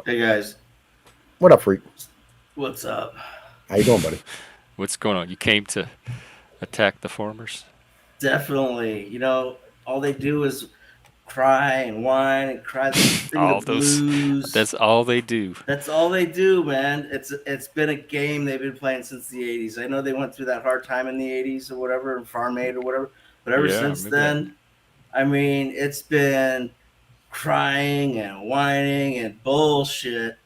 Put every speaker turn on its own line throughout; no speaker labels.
Hey guys,
What up, freak?
what's up?
How you doing, buddy?
What's going on? You came to attack the farmers?
Definitely, all they do is cry and whine and cry, sing the
All those.
blues.
That's all they do.
That's all they do, man. It's been a game they've been playing since the '80s. I know they went through that hard time in the '80s or whatever, and Farm Aid or whatever, but ever
Yeah, I
since
remember that.
then, I mean, it's been crying and whining and bullshit.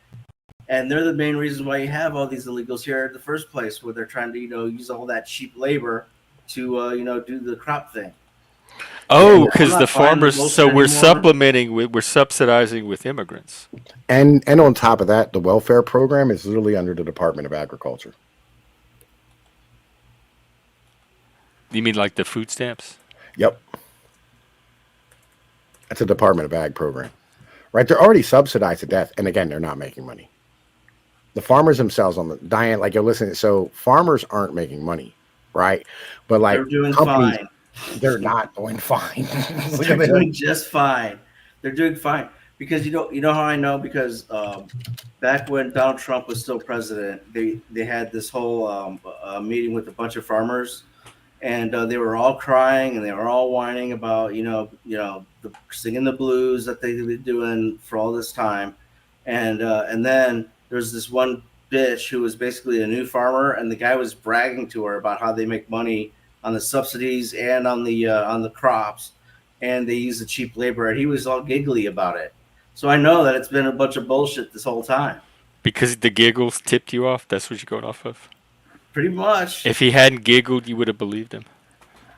And they're the main reason why you have all these illegals here in the first place, where they're trying to, use all that cheap labor to, do the crop thing.
Oh,
And I'm
because the
not buying the
farmers. So
bullshit
we're
anymore.
supplementing. We're subsidizing with immigrants.
And on top of that, the welfare program is literally under the Department of Agriculture.
You mean like the food stamps?
Yep, that's a Department of Ag program, right? They're already subsidized to death, and again, they're not making money. The farmers themselves on the Diane, like you're listening. So farmers aren't making money, right? But
They're
like
doing
companies,
fine.
they're not doing fine. Look
They're
at that.
doing just fine. They're doing fine because you know how I know, because back when Donald Trump was still president, they had this whole meeting with a bunch of farmers, and they were all crying and they were all whining about singing the blues that they've been doing for all this time, and then there's this one bitch who was basically a new farmer, and the guy was bragging to her about how they make money on the subsidies and on the crops, and they use the cheap labor, and he was all giggly about it. So I know that it's been a bunch of bullshit this whole time,
Because the giggles tipped you off. That's what you're going off of.
pretty much.
If he hadn't giggled, you would have believed him.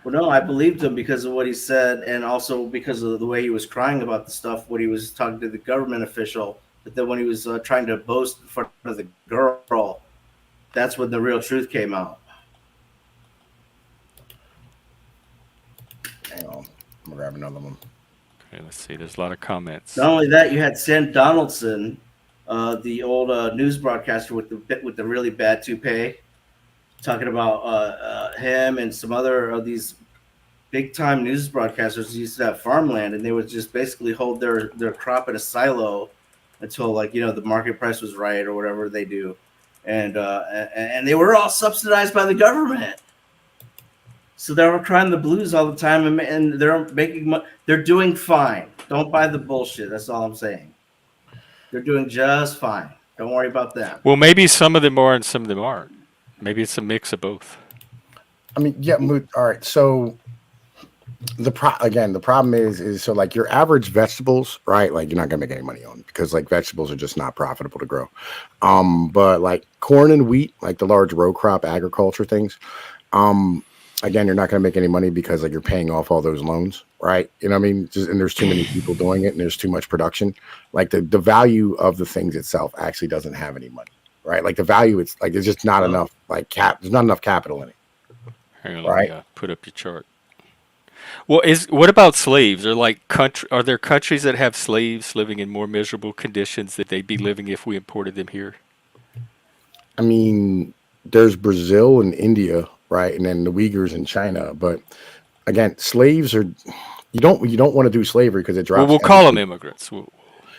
Well, no, I believed him because of what he said, and also because of the way he was crying about the stuff when he was talking to the government official. But then when he was trying to boast in front of the girl, that's when the real truth came out.
Hang on, I'm gonna grab another one.
Okay, let's see. There's a lot of comments.
Not only that, you had Sam Donaldson, the old news broadcaster with the really bad toupee, talking about him and some other of these big time news broadcasters who used to have farmland, and they would just basically hold their crop in a silo until, like, the market price was right or whatever they do, and they were all subsidized by the government. So they were crying the blues all the time, and they're making money. They're doing fine. Don't buy the bullshit. That's all I'm saying. They're doing just fine. Don't worry about them.
Well, maybe some of them are and some of them aren't. Maybe it's a mix of both.
I mean, yeah, all right. So the problem is so like your average vegetables, right? Like you're not gonna make any money on because like vegetables are just not profitable to grow. But like corn and wheat, like the large row crop agriculture things, again, you're not gonna make any money because like you're paying off all those loans, right? You know what I mean? Just, and there's too many people doing it and there's too much production. Like the value of the things itself actually doesn't have any money, right? Like the value, it's like there's just not enough there's not enough capital in it,
Hang on, let me
right?
put up your chart. Well, what about slaves? Are there countries that have slaves living in more miserable conditions that they'd be living if we imported them here?
I mean, there's Brazil and India, right? And then the Uyghurs in China. But again, slaves are you don't want to do slavery because it
Well,
drops
we'll call them
everything.
immigrants. We'll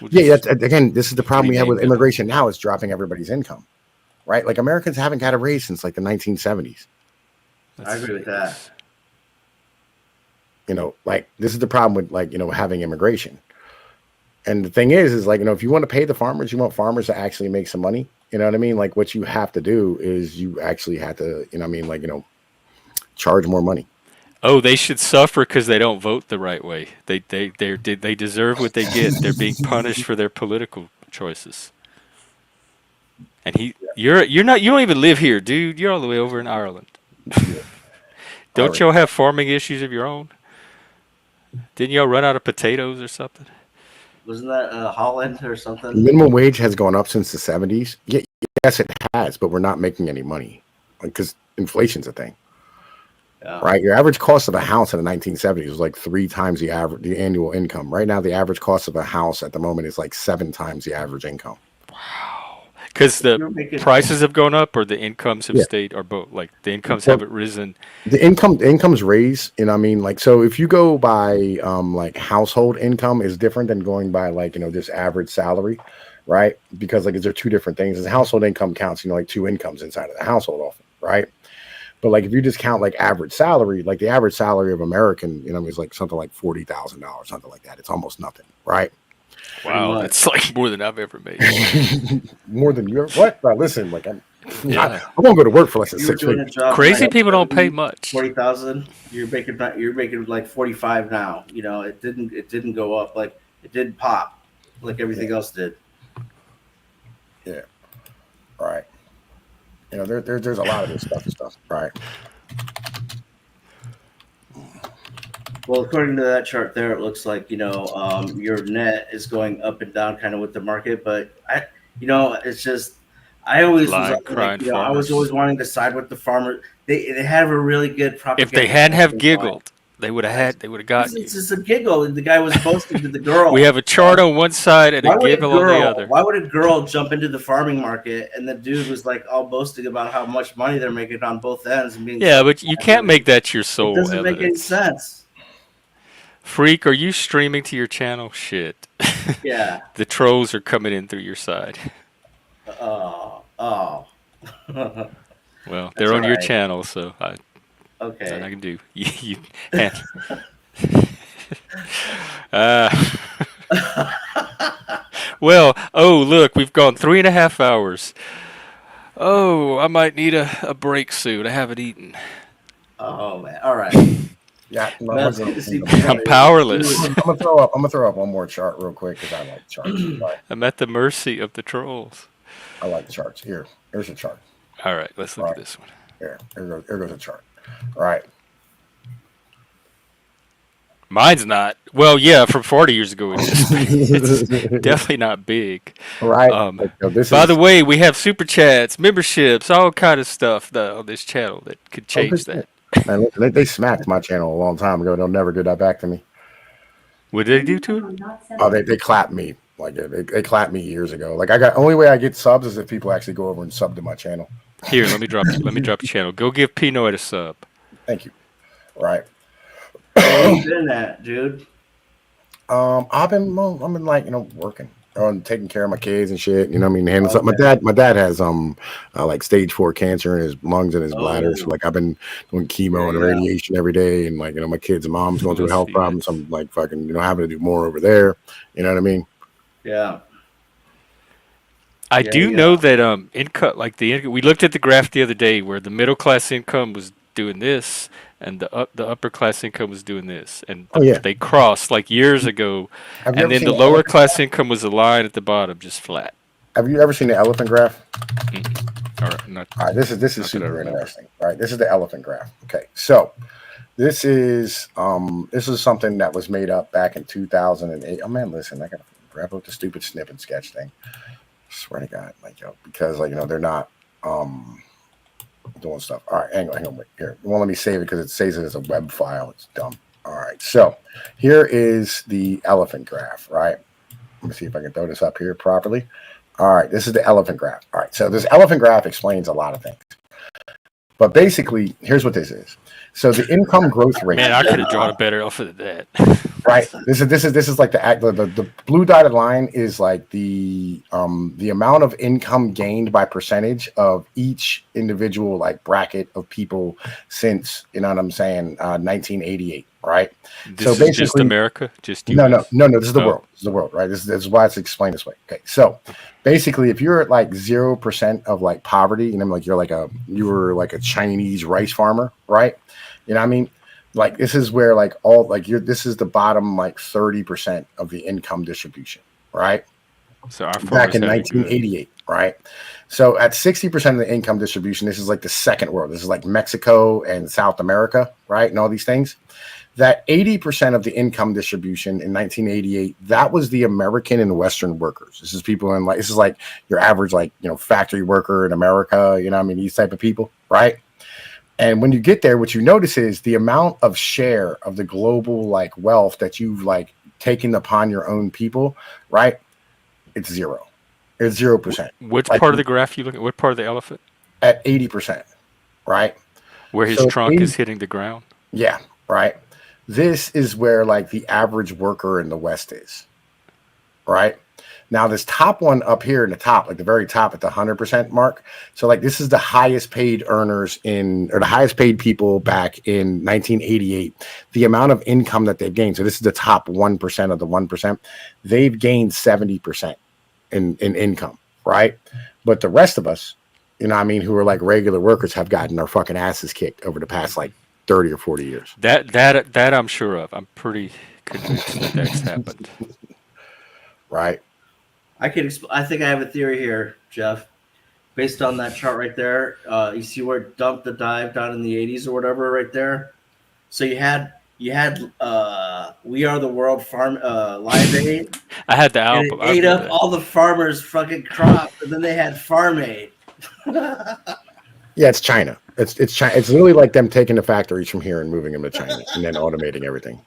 Yeah,
just
that's again, this is the problem we have
rename
with
them.
immigration now, it's dropping everybody's income. Right? Like Americans haven't got a raise since like the 1970s.
I
Let's
agree with
see.
that.
Like this is the problem with like, having immigration. And the thing is like, if you want to pay the farmers, you want farmers to actually make some money. You know what I mean? Like what you have to do is you actually have to, charge more money.
Oh, they should suffer because they don't vote the right way. They deserve what they get. They're being punished for their political choices. And you're not, you don't even live here, dude. You're all the way over in Ireland.
All
Don't
right.
y'all have farming issues of your own? Didn't y'all run out of potatoes or something?
Wasn't that Holland or something?
Minimum wage has gone up since the 70s. Yeah, yes, it has, but we're not making any money because inflation's a thing,
Yeah.
right? Your average cost of a house in the 1970s was like three times the annual income. Right now, the average cost of a house at the moment is like seven times the average income.
Because the
You're making
prices have gone up, or the incomes have
Yeah.
stayed, or both. Like the incomes
Well,
haven't risen.
the income's raised. You know what I mean? Like, so if you go by like household income is different than going by like, just average salary. right? Because like, they're two different things. As household income counts, like two incomes inside of the household often, right? But like, if you just count like average salary, like the average salary of American, is like something like $40,000, something like that. It's almost nothing, right?
Wow,
much.
that's like more than I've ever made.
More than you ever. What? Bro, listen, like
Yeah.
I won't go to work for less than
You were
6
doing
figures.
a job
Crazy
like
people don't pay much.
40,000. You're making like 45 now. It didn't go up, like it didn't pop like everything else did.
Yeah. Right. There's a lot of this stuff. Right.
Well, according to that chart there, it looks like your net is going up and down kind of with the market, but it's just I always
Lying,
was
crying
like, I was
farmers.
always wanting to side with the farmer. They have a really good propaganda.
If they hadn't have
campaign
giggled, they would have gotten you.
It's just a giggle, and the guy was boasting to the girl.
We have a chart on one side and a giggle on the other.
Why would a girl jump into the farming market and the dude was like all boasting about how much money they're making on both ends and being
Yeah, but you can't make that your
it
sole
doesn't make any
evidence.
sense.
Freak, are you streaming to your channel? Shit.
Yeah.
The trolls are coming in through your side.
Oh.
Well, they're on your
alright.
channel, so nothing I
Okay.
can do. uh, well, oh, look, we've gone 3.5 hours. Oh, I might need a break soon. I haven't eaten.
Oh man. All right.
Yeah. No,
That's
I'm
good to see.
I'm powerless.
gonna throw up one more chart real quick because I like charts. Right.
I'm at the mercy of the trolls.
I like charts. Here's a chart.
All right, let's look at this one.
Here goes a chart. All right.
Mine's not. Well, yeah, from 40 years ago, it's definitely not big.
Right.
By the way, we have super chats, memberships, all kind of stuff on this channel that could change that.
Man, listen, they smacked my channel a long time ago. They'll never get that back to me.
What did they do to it?
Oh, they clapped me. Like they clapped me years ago. Like only way I get subs is if people actually go over and sub to my channel.
Here, let me drop a channel. Go give Pinoy a sub.
Thank you. Right.
Where you been at, dude?
I've been like working on taking care of my kids and shit. Handling something. My dad has like stage 4 cancer in his lungs and his bladder. So like I've been doing chemo and radiation every day, and like my kids' mom's going through health problems. I'm like fucking having to do more over there. You know what I mean?
Yeah.
I do know that income, like we looked at the graph the other day where the middle class income was doing this and the upper class income was doing this, and they crossed like years ago, and then the lower class income was a line at the bottom, just flat.
Have you ever seen the elephant graph?
All
right, this is super interesting. All right, this is the elephant graph. Okay, so this is something that was made up back in 2008. Oh man, listen, I gotta grab out the stupid snip and sketch thing. Swear to God, because they're not doing stuff. All right, hang on, wait here. It won't let me save it because it saves it as a web file. It's dumb. All right, so here is the elephant graph. Right, let me see if I can throw this up here properly. All right, this is the elephant graph. All right, so this elephant graph explains a lot of things, but basically, here's what this is. So the income growth rate.
Man, I could have drawn a better off of that.
Right. This is like the blue dotted line is like the amount of income gained by percentage of each individual like bracket of people since 1988. Right.
This is just America, just US.
No. This is the world. This is the world. Right. This is why it's explained this way. Okay. So basically, if you're at like 0% of like poverty, you were like a Chinese rice farmer, right? You know what I mean? Like this is where like this is the bottom like 30% of the income distribution, right?
So our
back in 1988, right? So at 60% of the income distribution, this is like the second world. This is like Mexico and South America, right? And all these things. That 80% of the income distribution in 1988, that was the American and Western workers. This is people this is like your average factory worker in America, these type of people, right? And when you get there, what you notice is the amount of share of the global like wealth that you've like taken upon your own people, right? It's zero. It's 0%.
Which part of the graph you look at? What part of the elephant?
At 80%, right?
Where his trunk is hitting the ground?
Yeah, right. This is where like the average worker in the West is, right? Now this top one up here in the top, like the very top at the 100% mark. So like this is the highest paid earners or the highest paid people back in 1988. The amount of income that they've gained. So this is the top 1% of the 1%. They've gained 70% in income, right? But the rest of us, you know what I mean, who are like regular workers have gotten our fucking asses kicked over the past like 30 or 40 years.
That I'm sure of. I'm pretty convinced that's happened.
Right.
I think I have a theory here, Jeff. Based on that chart right there, you see where it dumped the dive down in the 80s or whatever right there. So you had We Are the World Farm Live Aid.
I had the
And
album.
it ate up all the farmers' fucking crop, and then they had Farm Aid.
Yeah, it's China. It's China. It's literally like them taking the factories from here and moving them to China and then automating everything.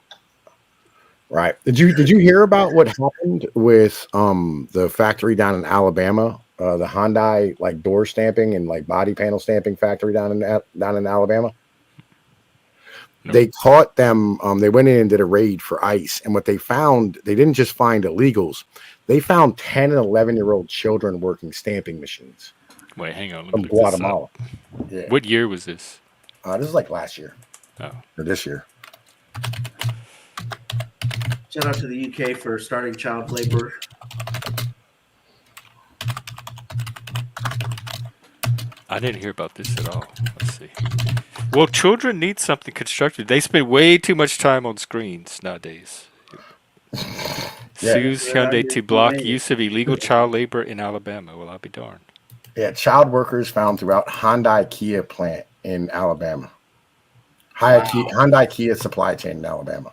Right. Did you hear about what happened with the factory down in Alabama? The Hyundai like door stamping and like body panel stamping factory down in Alabama?
No.
They caught them. They went in and did a raid for ICE, and what they found, they didn't just find illegals. They found 10 and 11-year-old children working stamping machines
Wait, hang on. Let
from
me look this up.
Guatemala. Yeah.
What year was this?
This is like last year
Oh,
or this year.
Shout out to the UK for starting child labor.
I didn't hear about this at all. Let's see. Well, children need something constructive. They spend way too much time on screens nowadays. Sues Hyundai to block use of illegal child labor in Alabama. Well, I'll be darned.
Yeah, child workers found throughout Hyundai Kia plant in Alabama. Hyundai Kia supply chain in Alabama.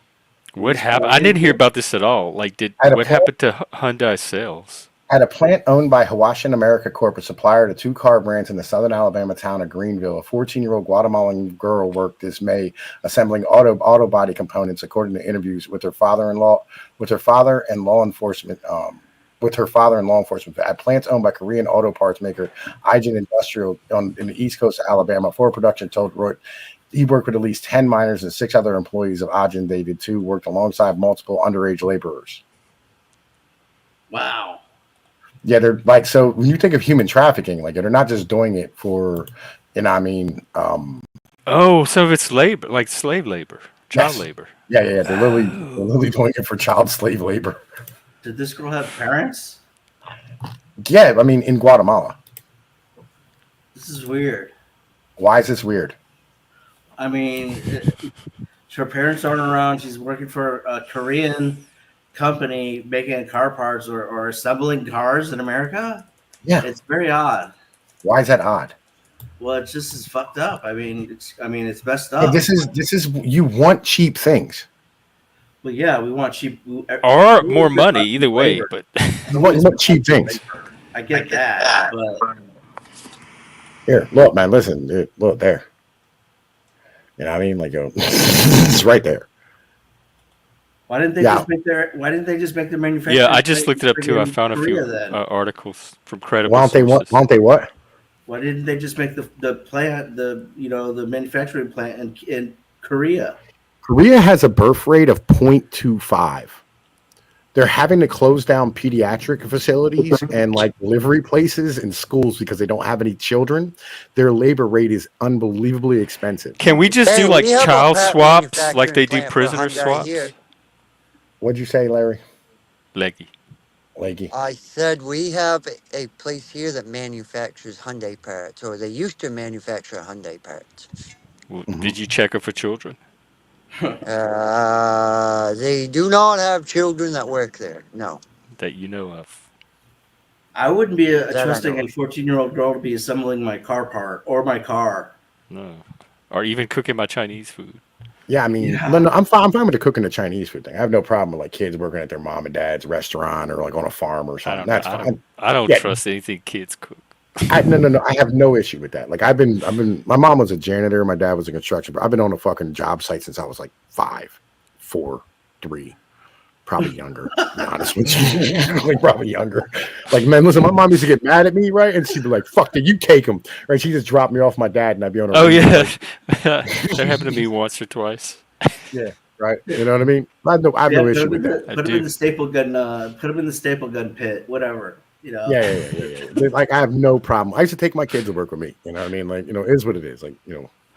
What happened? I didn't hear about this at all. Like, what happened to Hyundai sales?
At a plant owned by Hawaiian America Corporate, supplier to two car brands in the southern Alabama town of Greenville, a 14-year-old Guatemalan girl worked this May assembling auto body components, according to interviews with her father and law enforcement. At plants owned by Korean auto parts maker Aigen Industrial in the east coast of Alabama, Ford Production told Reuters he worked with at least 10 minors and 6 other employees of Aigen. They did too, worked alongside multiple underage laborers.
Wow.
Yeah, they're like, so when you think of human trafficking, like they're not just doing it for, you know what I mean?
Oh, so it's labor, like slave labor, child labor.
Yeah. They're literally doing it for child slave labor.
Did this girl have parents?
Yeah, I mean, in Guatemala.
This is weird.
Why is this weird?
I mean, her parents aren't around. She's working for a Korean company making car parts or assembling cars in America.
Yeah,
it's very odd.
Why is that odd?
Well, it's just as fucked up. I mean, it's messed up.
This is you want cheap things.
Well, yeah, we want cheap
or more money, either way. But
you want cheap things.
I get that, but
here, look, man, listen, dude, look there. You know what I mean? Like, it's right there.
Why didn't they just make their manufacturing?
Yeah, I just looked it up too. I found a few articles from credible sources.
Why don't they what?
Why didn't they just make the plant, the manufacturing plant in Korea?
Korea has a birth rate of 0.25. They're having to close down pediatric facilities and like delivery places and schools because they don't have any children. Their labor rate is unbelievably expensive.
Can we just do like child swaps, like they do prisoner swaps?
Here.
What'd you say, Larry?
Leggy.
I said we have a place here that manufactures Hyundai parts, or they used to manufacture Hyundai parts.
Well, did you check it for children?
They do not have children that work there. No.
That you know of.
I wouldn't be trusting a 14-year-old girl to be assembling my car part or my car.
No. Or even cooking my Chinese food.
Yeah, I mean, no, I'm fine with the cooking the Chinese food thing. I have no problem with like kids working at their mom and dad's restaurant or like on a farm or something. That's fine.
I don't trust anything kids cook.
No. I have no issue with that. Like I've been. My mom was a janitor. My dad was a construction. I've been on a fucking job site since I was like 5, 4, 3, probably younger. To be honest with you, like probably younger. Like man, listen, my mom used to get mad at me, right? And she'd be like, "Fuck, did you take him?" Right? She just dropped me off my dad, and I'd be on.
Oh yeah, that happened to me once or twice.
Yeah. right? You know what I mean? I have
Yeah,
no issue with that.
I
put him
do.
in the staple gun. Put him in the staple gun pit. Whatever. You know.
Yeah. Like I have no problem. I used to take my kids to work with me. You know what I mean? Like, it is what it is. Like,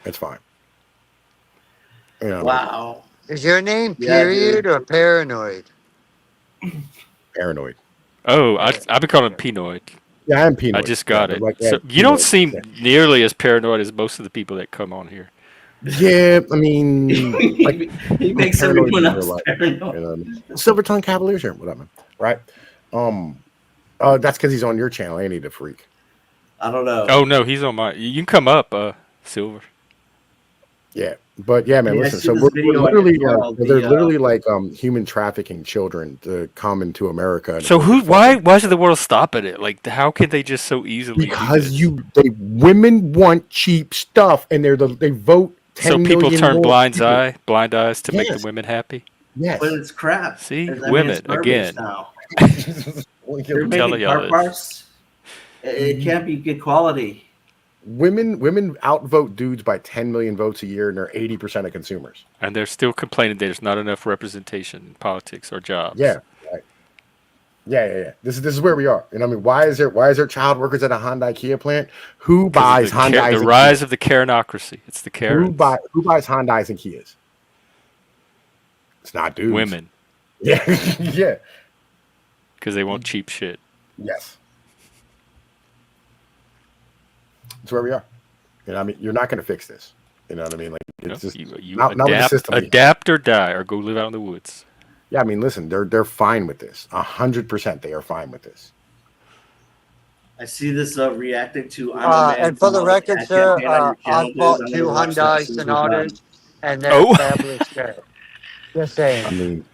it's fine. You know, what I mean?
Wow.
Is your name
Yeah,
period
dude.
or paranoid?
Paranoid.
Oh, I've been calling him Pinoid.
Yeah, I'm Pinoid.
I just got
but
it.
Like,
So you don't seem nearly as paranoid as most of the people that come on here.
Yeah, I mean, like
He makes
paranoid
everyone
in real
else
life.
paranoid.
You know what I mean? Silver tongue Cavaliers here. What up, man? Right? That's because he's on your channel. Ain't he the freak?
I don't know.
Oh no, he's on my. You can come up, Silver.
Yeah, but yeah, man.
Hey, I
Listen,
see
so
this
we're
video on
literally
NPR,
like they're literally like human trafficking children to come into America. And
So
work
why should the world stop at it? Like, how can they just so easily?
Because
do this?
women want cheap stuff, and they vote 10
So people
million
turn
more
blind eyes to make
Yes.
the women happy.
Yes.
But it's crap.
See?
I mean,
Women,
it's garbage
again.
now.
Well,
They're
I'm telling
making
y'all
car
this.
parts. It can't be good quality.
Women outvote dudes by 10 million votes a year, and they're 80% of consumers.
And they're still complaining there's not enough representation in politics or jobs.
Yeah. Right. Yeah. This is where we are. You know what I mean? Why is there child workers at a Hyundai Kia plant? Who buys Hyundais?
The
and
rise
Kias?
of the Karenocracy. It's the Karens.
Who buys Hyundais and Kias? It's not dudes.
Women.
Yeah. Yeah.
Because they want cheap shit.
Yes. That's where we are. You know what I mean? You're not going to fix this. You know what I mean? Like, it's just
You
not with the system.
adapt or die, or go live out in the woods.
Yeah, I mean, listen, they're fine with this. 100% they are fine with this.
I see this reacting to. I'm a man
And for the
who
record,
ad
sir,
campaign on your channel,
I bought
please. I'm
two
gonna watch that
Hyundai
as soon as we're done.
Sonatas, and they're
Oh.
fabulous cars. Just saying.
I mean,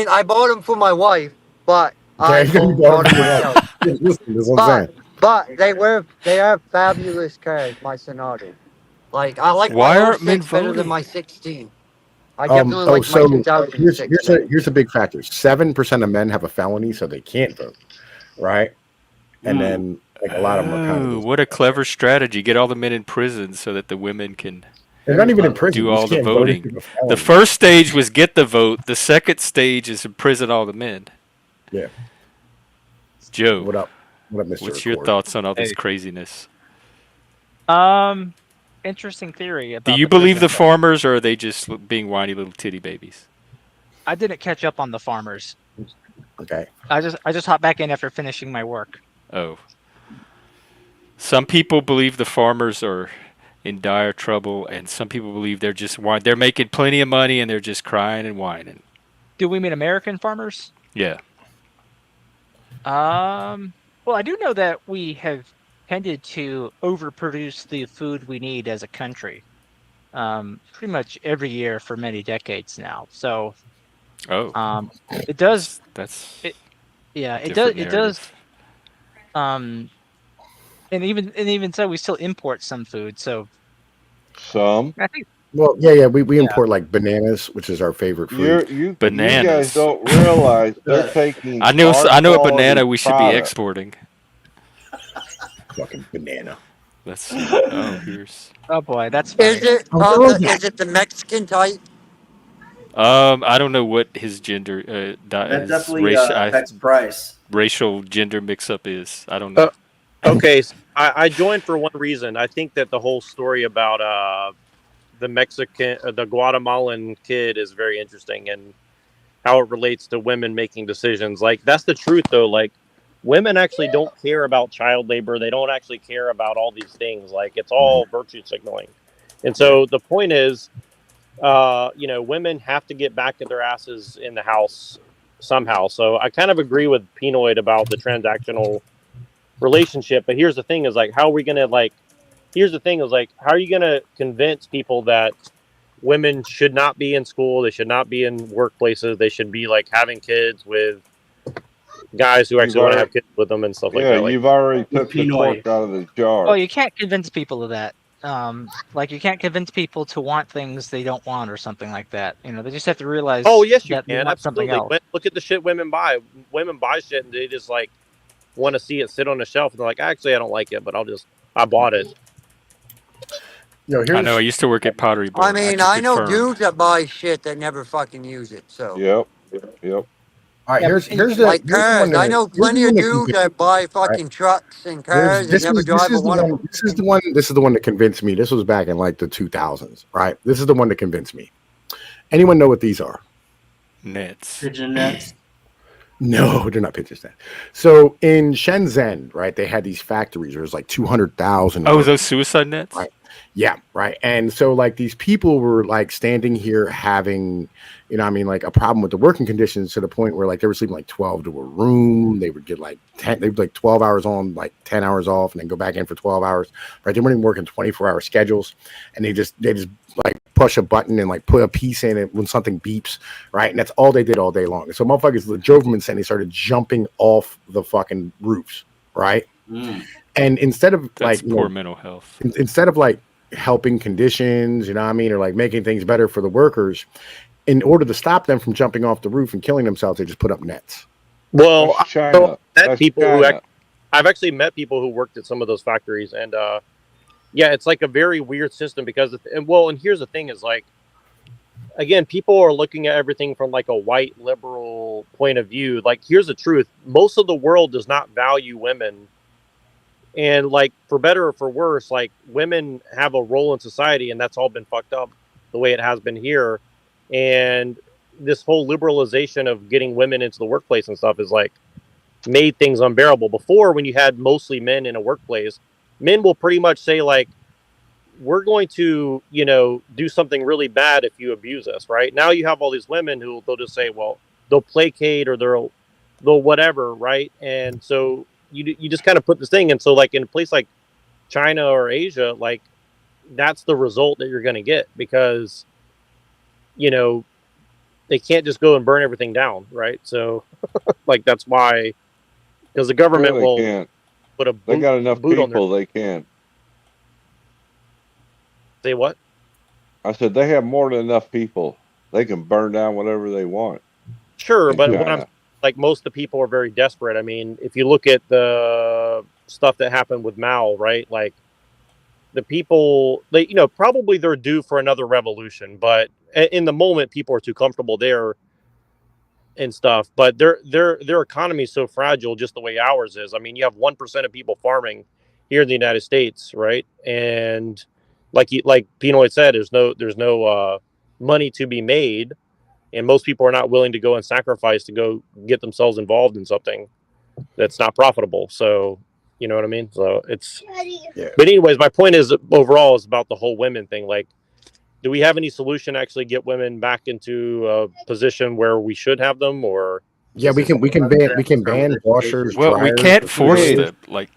I bought them for my wife, but I
you bought
bought
them
them
for your wife.
myself.
Listen, this is what I'm saying.
But they are fabulous cars, my Sonata. Like I like
Why
my
aren't men
06 better
voting?
than my 16. I definitely like
so
my 2006.
here's a big factor. 7% of men have a felony, so they can't vote, right? And then like a lot of them are kind
Oh,
of
what a clever strategy. Get all the men in prison so that the women can
they're not even in prison.
do
You
all
just
the
can't vote if
voting.
you have a
The
felony.
first stage was get the vote. The second stage is imprison all the men.
Yeah.
Joe,
What up, Mr.
what's your
Record?
thoughts on all this
Hey.
craziness?
Interesting theory
Do
about
you
the
believe the
prison.
farmers, or are they just being whiny little titty babies?
I didn't catch up on the farmers.
Okay.
I just hopped back in after finishing my work.
Oh. Some people believe the farmers are in dire trouble, and some people believe they're just they're making plenty of money and they're just crying and whining.
Do we mean American farmers?
Yeah.
Well, I do know that we have tended to overproduce the food we need as a country. Pretty much every year for many decades now. So,
Oh.
it does.
That's
Yeah, it
different
does. It
narrative.
does. And even so, we still import some food. So
Some.
I think
Well, yeah. We import like bananas, which is our favorite fruit.
You
Bananas.
guys don't realize they're taking.
I know
our
a
quality
banana we should be
product.
exporting.
Fucking banana.
Let's see. Oh, here's.
oh boy, that's funny.
Is it the Mexican type?
I don't know what his gender,
That
his
definitely affects price.
racial gender mix-up is. I don't know.
Okay, so I joined for one reason. I think that the whole story about the Guatemalan kid is very interesting, and how it relates to women making decisions. Like, that's the truth, though. Like, women actually don't care about child labor. They don't actually care about all these things. Like, it's all virtue signaling. And so the point is, women have to get back to their asses in the house somehow. So I kind of agree with Pinoid about the transactional relationship. But here's the thing is, like, how are we going to, like, how are you going to convince people that women should not be in school? They should not be in workplaces. They should be, like, having kids with guys who actually want to have kids with them and stuff like that.
Yeah,
Like,
you've already took the
Pinoy.
cork out of the jar.
Well, you can't convince people of that. Like you can't convince people to want things they don't want or something like that. They just have to realize.
oh, yes, you
that they
can.
want something
Absolutely.
else.
Look at the shit women buy. Women buy shit and they just, like, want to see it sit on the shelf. And they're like, actually, I don't like it, but I bought it.
Yo,
I know. I
here's
used to work at Pottery Barn.
I mean,
can
I know
confirm.
dudes that buy shit that never fucking use it. So,
Yep. Yep.
all right.
Yeah,
Here's
and-
here's the
like
here's the one
cars, I
that
know
here's the
plenty of
one that
dudes
convinced
that buy
me, right?
fucking trucks and
Here's
cars and never
this
drive
is the
one of
one
them.
this is the one that convinced me. This was back in like the 2000s, right? This is the one that convinced me. Anyone know what these are?
Nets.
Pigeon nets.
No, they're not pigeons. Then, so in Shenzhen, right, they had these factories. There was like 200,000.
Oh, those suicide nets.
Right. Yeah, right. And so like these people were like standing here having, you know, what I mean, like a problem with the working conditions to the point where like they were sleeping like 12 to a room. They would get like 10, they'd be like 12 hours on, like 10 hours off, and then go back in for 12 hours. Right. They weren't even working 24-hour schedules. And they just like push a button and like put a piece in it when something beeps. Right. And that's all they did all day long. So motherfuckers drove them insane. They started jumping off the fucking roofs. Right.
Mm.
And instead of
That's
like,
poor mental health.
instead of like helping conditions, you know what I mean, or like making things better for the workers, in order to stop them from jumping off the roof and killing themselves, they just put up nets.
Well,
That's China.
I've met
That's
people who
China.
I've actually met people who worked at some of those factories, and yeah, it's like a very weird system because, and here's the thing: is like, again, people are looking at everything from like a white liberal point of view. Like, here's the truth: most of the world does not value women, and like for better or for worse, like women have a role in society, and that's all been fucked up the way it has been here, and this whole liberalization of getting women into the workplace and stuff is like made things unbearable. Before, when you had mostly men in a workplace, men will pretty much say like, we're going to, you know, do something really bad if you abuse us. Right now you have all these women who they'll just say, well, they'll placate or they'll whatever. Right. And so you just kind of put this thing. And so like in a place like China or Asia, like that's the result that you're going to get, because, you know, they can't just go and burn everything down. Right. So like, that's why, because the government
Sure they
will
can't.
put a
They
boot,
got enough
boot on their,
people. They can.
say what?
I said they have more than enough people. They can burn down whatever they want.
Sure.
in
But what
China.
I'm like, most of the people are very desperate. I mean, if you look at the stuff that happened with Mao, right? Like the people, they, you know, probably they're due for another revolution, but in the moment, people are too comfortable there and stuff. But their economy is so fragile, just the way ours is. I mean, you have 1% of people farming here in the United States, right? And like Pinoy said, there's no money to be made, and most people are not willing to go and sacrifice to go get themselves involved in something that's not profitable. So, you know what I mean? So it's,
Yeah.
but anyways, my point is overall is about the whole women thing. Like, do we have any solution to actually get women back into a position where we should have them, or?
Yeah, we can ban washers,
Well, we
dryers,
can't force
Hey.
them. Like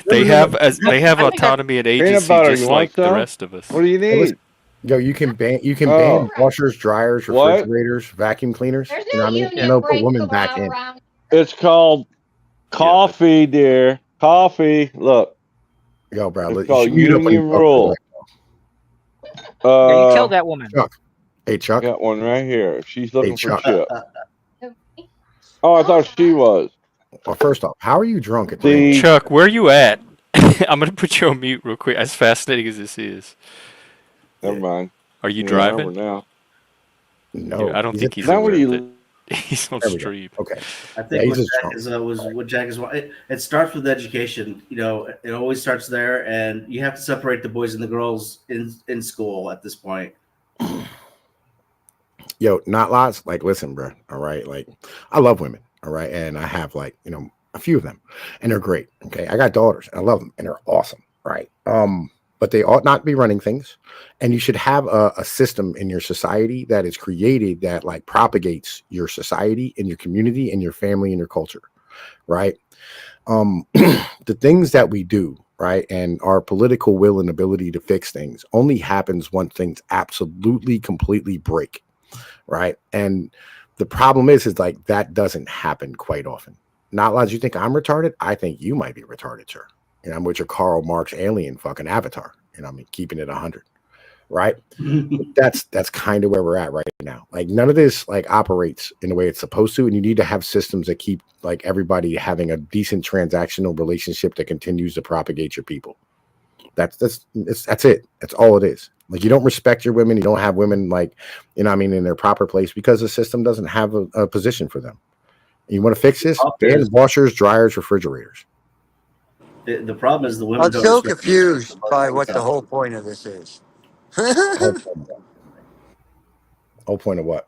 they have autonomy and agency
butter,
just
you
like
want
the
some?
rest of us.
What do you need?
Yo, you can ban
Oh.
washers, dryers,
What?
refrigerators, vacuum cleaners.
There's
You know
no
what I mean?
union
And they'll put
breaks
women back
allowed
in.
around.
It's called coffee, dear. Coffee. Look,
Yo, bro,
It's
you
called
should mute up when you
union
talk,
rule.
Yeah, you tell that woman.
Hey, Chuck.
got one right here. She's looking for
Chuck.
shit. Oh, I thought she was.
Well, first off, how are you drunk at
The-
3?
Chuck, where you at? I'm gonna put you on mute real quick. As fascinating as this is,
Never mind.
are you
Yeah,
driving?
remember now.
No,
I don't think he's
Now
aware
what do
of
you?
it. He's on
There we go.
stream.
Okay.
I
Yeah,
think
he's
what
just
Jack
drunk.
is was what Jack is. It starts with education. You know, it always starts there, and you have to separate the boys and the girls in school at this point.
Yo, not lots. Like, listen, bro. All right. Like, I love women. All right. And I have, like, you know, a few of them, and they're great. Okay. I got daughters, and I love them, and they're awesome. Right. But they ought not be running things. And you should have a system in your society that is created that like propagates your society and your community and your family and your culture. Right. The things that we do, right, and our political will and ability to fix things only happens when things absolutely completely break. Right. And the problem is like that doesn't happen quite often. Not as you think I'm retarded. I think you might be retarded, sir. And I'm with your Karl Marx alien fucking avatar. And I mean, keeping it 100. Right. That's kind of where we're at right now. Like none of this like operates in the way it's supposed to. And you need to have systems that keep like everybody having a decent transactional relationship that continues to propagate your people. That's it. That's all it is. Like, you don't respect your women. You don't have women, like, you know what I mean, in their proper place because the system doesn't have a position for them. You want to fix this? Ban washers, dryers, refrigerators.
The problem is the women
I'm
don't
so
respect
confused
the
by what the
husband.
whole point of this is.
Whole point of what?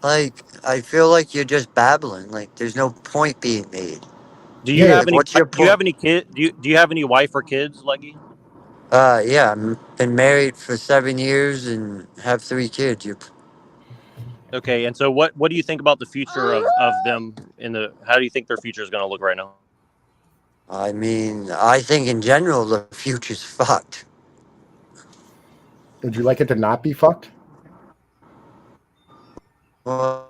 Like, I feel like you're just babbling. Like, there's no point being made.
Do you
Yeah,
have
Like,
any?
what's your
Do you have
point?
any kid? Do you have any wife or kids, Leggy?
Yeah, I've been married for 7 years and have 3 kids.
Okay, and so what do you think about the future of them in the? How do you think their future is going to look right now?
I mean, I think in general the future's fucked.
Would you like it to not be fucked?
Well,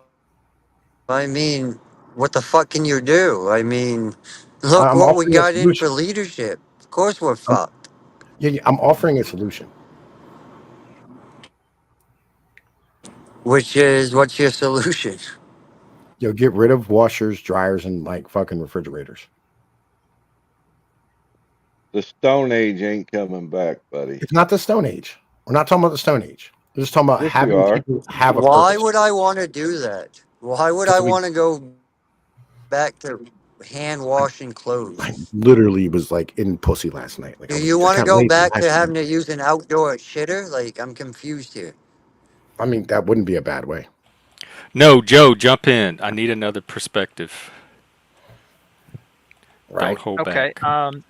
I mean, what the fuck can you do? I mean, look
I'm
what we
offering a
got in for
solution.
leadership. Of course we're
I'm,
fucked.
yeah, I'm offering a solution.
Which is, what's your solution?
Get rid of washers, dryers, and like fucking refrigerators.
The Stone Age ain't coming back, buddy.
It's not the Stone Age. We're not talking about the Stone Age. We're just talking about
Yes, you
having
are.
people have a
Why
purpose.
would I want to do that? Why would I want to go back to hand washing clothes?
I literally was like in pussy last night. Like,
Do
I
you want to
got
go
laid
back
last
to having
night.
to use an outdoor shitter? Like, I'm confused here.
I mean, that wouldn't be a bad way.
No, Joe, jump in. I need another perspective.
Right.
Don't hold
Okay.
back.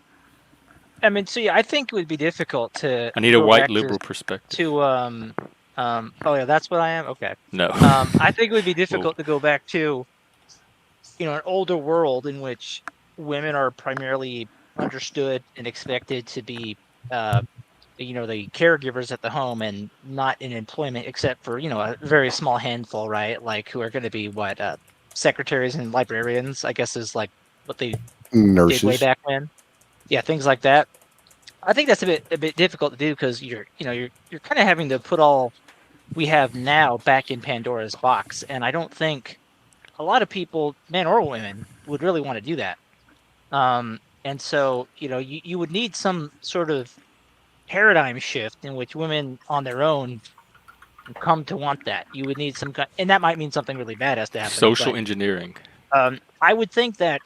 I mean, so yeah, I think it would be difficult to.
I need a
go
white
back
liberal perspective.
Oh yeah, that's what I am. Okay.
No.
I think it would be difficult to go back to, an older world in which women are primarily understood and expected to be, the caregivers at the home and not in employment, except for a very small handful, right? Like, who are going to be secretaries and librarians, I guess, is like what they did way
Nurses.
back when. Yeah, things like that. I think that's a bit difficult to do because you're kind of having to put all we have now back in Pandora's box, and I don't think a lot of people, men or women, would really want to do that. And so you would need some sort of paradigm shift in which women on their own come to want that. You would need some kind, and that might mean something really bad has to happen.
Social
but,
engineering.
I would think that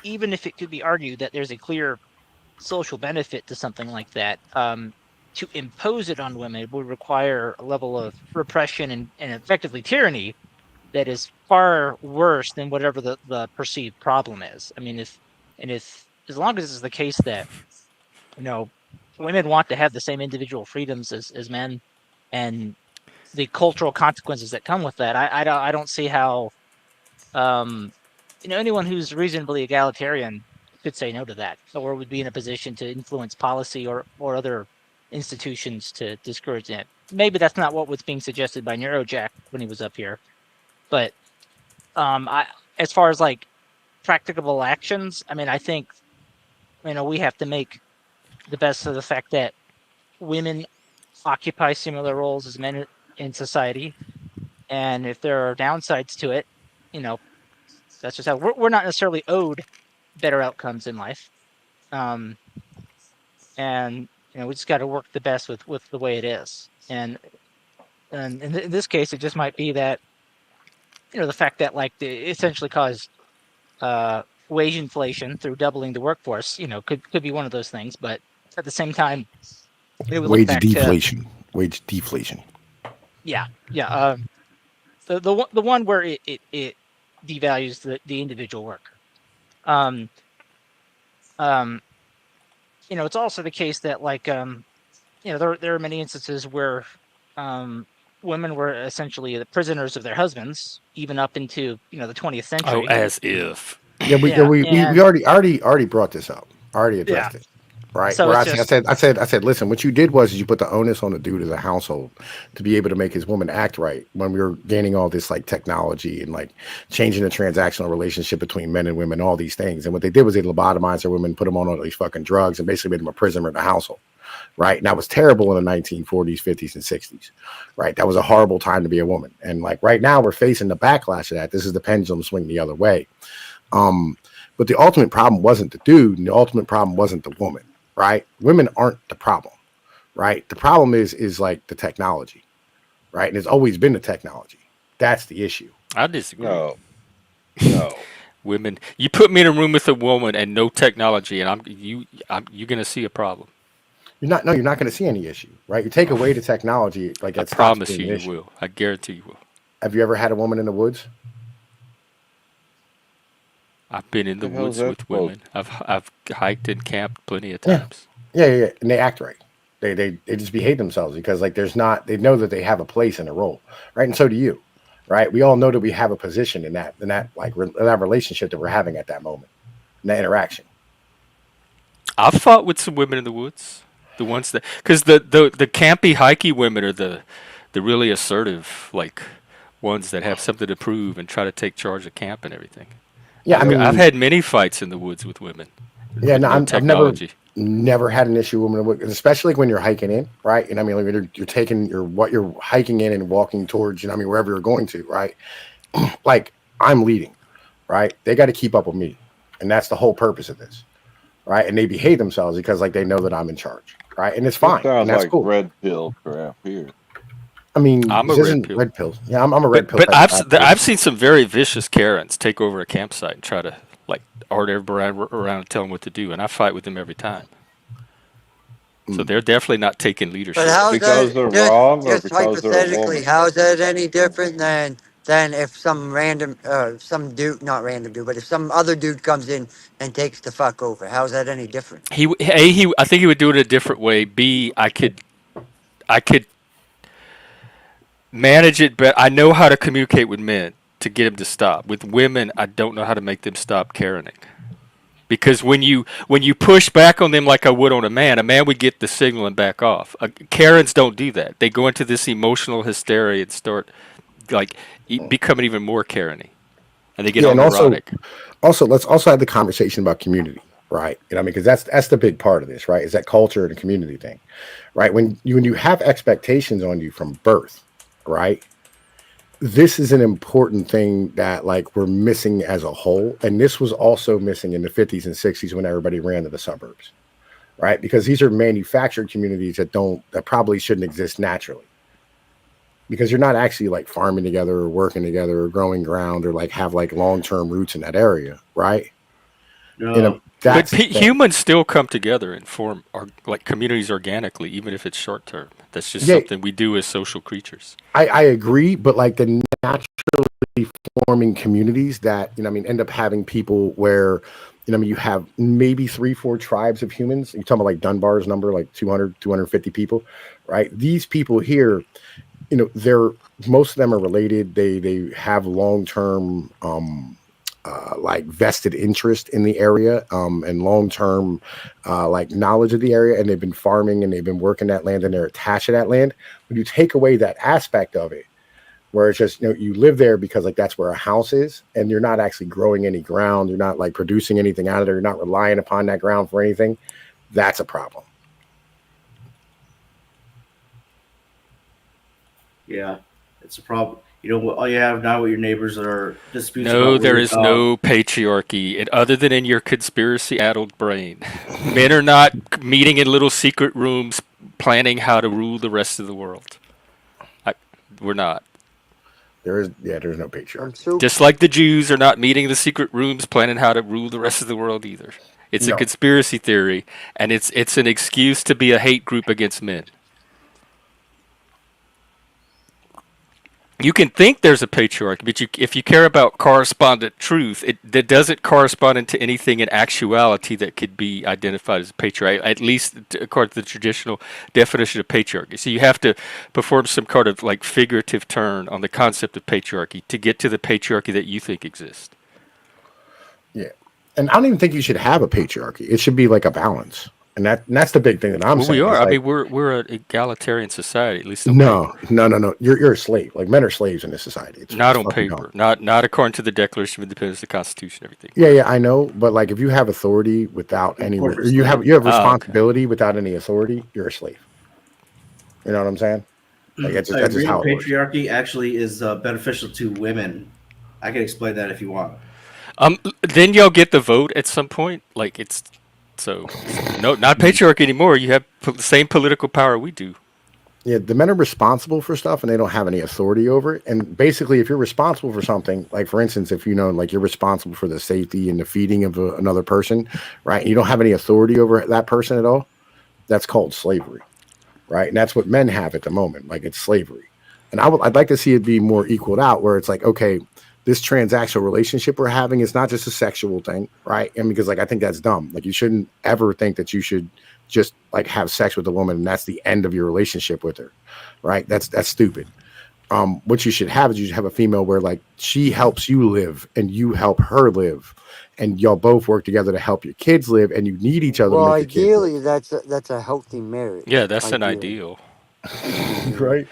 even if it could be argued that there's a clear social benefit to something like that, to impose it on women would require a level of repression and effectively tyranny that is far worse than whatever the perceived problem is. I mean, if as long as it's the case that women want to have the same individual freedoms as men, and the cultural consequences that come with that, I don't see how anyone who's reasonably egalitarian could say no to that, or would be in a position to influence policy or other institutions to discourage it. Maybe that's not what was being suggested by Neurojack when he was up here, but as far as like practicable actions, I mean, I think we have to make the best of the fact that women occupy similar roles as men in society, and if there are downsides to it, that's just how we're not necessarily owed better outcomes in life, and we just got to work the best with the way it is, and in this case, it just might be that the fact that they essentially caused wage inflation through doubling the workforce, could be one of those things, but at the same time, it would look
Wage
back
deflation. Wage deflation.
yeah. The one where it devalues the individual worker. It's also the case that there are many instances where women were essentially the prisoners of their husbands, even up into the 20th century.
Oh, as if.
Yeah, we already brought this up. Already addressed it. Right.
So
Where I
it's
said, listen, what you did was you put the onus on the dude of the household to be able to make his woman act right when we were gaining all this like technology and like changing the transactional relationship between men and women, all these things. And what they did was they lobotomized their women, put them on all these fucking drugs, and basically made them a prisoner in the household. Right. And that was terrible in the 1940s, 50s, and 60s. Right. That was a horrible time to be a woman. And like right now we're facing the backlash of that. This is the pendulum swing the other way. But the ultimate problem wasn't the dude, and the ultimate problem wasn't the woman. right? Women aren't the problem, right? The problem is like the technology, right? And it's always been the technology. That's the issue.
I disagree.
No, no.
Women, you put me in a room with a woman and no technology, and you're gonna see a problem.
You're not going to see any issue, right? You take away the technology, like
I
that stops
promise
being
you,
an
you
issue.
will. I guarantee you will.
Have you ever had a woman in the woods?
I've been in the
The hell is
woods
that
with
supposed-
women. I've hiked and camped plenty of
Yeah.
times.
Yeah. And they act right. They just behave themselves because like they know that they have a place and a role, right? And so do you, right? We all know that we have a position in that in that relationship that we're having at that moment, in that interaction.
I've fought with some women in the woods. The ones that, because the campy, hikey women are the really assertive, like ones that have something to prove and try to take charge of camp and everything.
Yeah, I mean,
I've had many fights in the woods with women.
yeah,
with
no,
no
I've never had an issue with women, especially when you're hiking in, right? And I mean, like, you're taking what you're hiking in and walking towards, I mean, wherever you're going to, right? Like I'm leading, right? They got to keep up with me, and that's the whole purpose of this, right? And they behave themselves because like they know that I'm in charge, right? And it's
That
fine,
sounds
and that's
like
cool.
red pill crap here.
I mean,
I'm
this
a red
isn't
pill.
red pill. Yeah, I'm a red pill.
But
type of guy.
I've seen some very vicious Karens take over a campsite and try to like order everybody around and tell them what to do, and I fight with them every time. So they're definitely not taking leadership.
But how's
Because
that
they're wrong or
just
because they're a
hypothetically?
woman?
How's that any different than if some random some dude, not random dude, but if some other dude comes in and takes the fuck over? How's that any different?
I think he would do it a different way. B, I could manage it, but I know how to communicate with men to get them to stop. With women, I don't know how to make them stop Karening. Because when you push back on them like I would on a man would get the signal and back off. Karens don't do that. They go into this emotional hysteria and start like becoming even more Karen-y. And they get all
and
neurotic.
also let's also have the conversation about community, right? You know, I mean, because that's the big part of this, right? Is that culture and community thing, right? When you have expectations on you from birth, right? This is an important thing that like we're missing as a whole, and this was also missing in the 50s and 60s when everybody ran to the suburbs, right? Because these are manufactured communities that probably shouldn't exist naturally, because you're not actually like farming together or working together or growing ground or like have like long-term roots in that area, right?
No.
You know,
But
that's
humans still come together and form like communities organically, even if it's short term. That's just
Yeah.
something we do as social creatures.
I agree, but like the naturally forming communities that, you know, I mean, end up having people where, you know, I mean, you have maybe 3-4 tribes of humans. You're talking about like Dunbar's number, like 200, 250 people, right? These people here, you know, most of them are related. They have long-term, like vested interest in the area, and long-term, like knowledge of the area, and they've been farming and they've been working that land and they're attached to that land. When you take away that aspect of it, where it's just, you know, you live there because like that's where a house is, and you're not actually growing any ground, you're not like producing anything out of there, you're not relying upon that ground for anything, that's a problem.
Yeah, it's a problem. You know, all you have now with your neighbors are disputes.
No,
about
there
where
is
your
no patriarchy, and other than in your conspiracy-addled brain. Men are not meeting in little secret rooms planning how to rule the rest of the world. We're not.
There's no patriarchy.
I'm so
Just like the Jews are not meeting in the secret rooms planning how to rule the rest of the world either. It's a
No.
conspiracy theory, and it's an excuse to be a hate group against men. You can think there's a patriarchy, but if you care about correspondent truth, that doesn't correspond into anything in actuality that could be identified as a patriarchy, at least according to the traditional definition of patriarchy. So you have to perform some kind of like figurative turn on the concept of patriarchy to get to the patriarchy that you think exists.
Yeah. And I don't even think you should have a patriarchy. It should be like a balance. And that's the big thing that I'm
Well,
saying.
we are.
is,
I
like,
mean, we're an egalitarian society, at least on
no.
paper.
You're a slave. Like men are slaves in this society. It's
Not on
fucking
paper.
dumb.
Not according to the Declaration of Independence, the Constitution, everything.
Yeah, I know. But like if you have authority without any,
course
or
you're
you
a
have
slave.
you have
Oh, okay.
responsibility without any authority, you're a slave. You know what I'm saying? Like that's
I
just
agree.
how it works.
Patriarchy actually is beneficial to women. I can explain that if you want.
Then y'all get the vote at some point. Like So no, not patriarchy anymore. You have the same political power we do.
Yeah, the men are responsible for stuff and they don't have any authority over it. And basically, if you're responsible for something, like for instance, if you know, like you're responsible for the safety and the feeding of another person, right? And you don't have any authority over that person at all. That's called slavery, right? And that's what men have at the moment. Like it's slavery. And I'd like to see it be more equaled out, where it's like, okay, this transactional relationship we're having is not just a sexual thing, right? And because like I think that's dumb. Like you shouldn't ever think that you should just like have sex with a woman and that's the end of your relationship with her, right? That's stupid. What you should have is you should have a female where like she helps you live and you help her live, and y'all both work together to help your kids live, and you need each other.
Well,
to make your
ideally, that's a healthy marriage.
Yeah, that's an
ideally.
ideal.
right?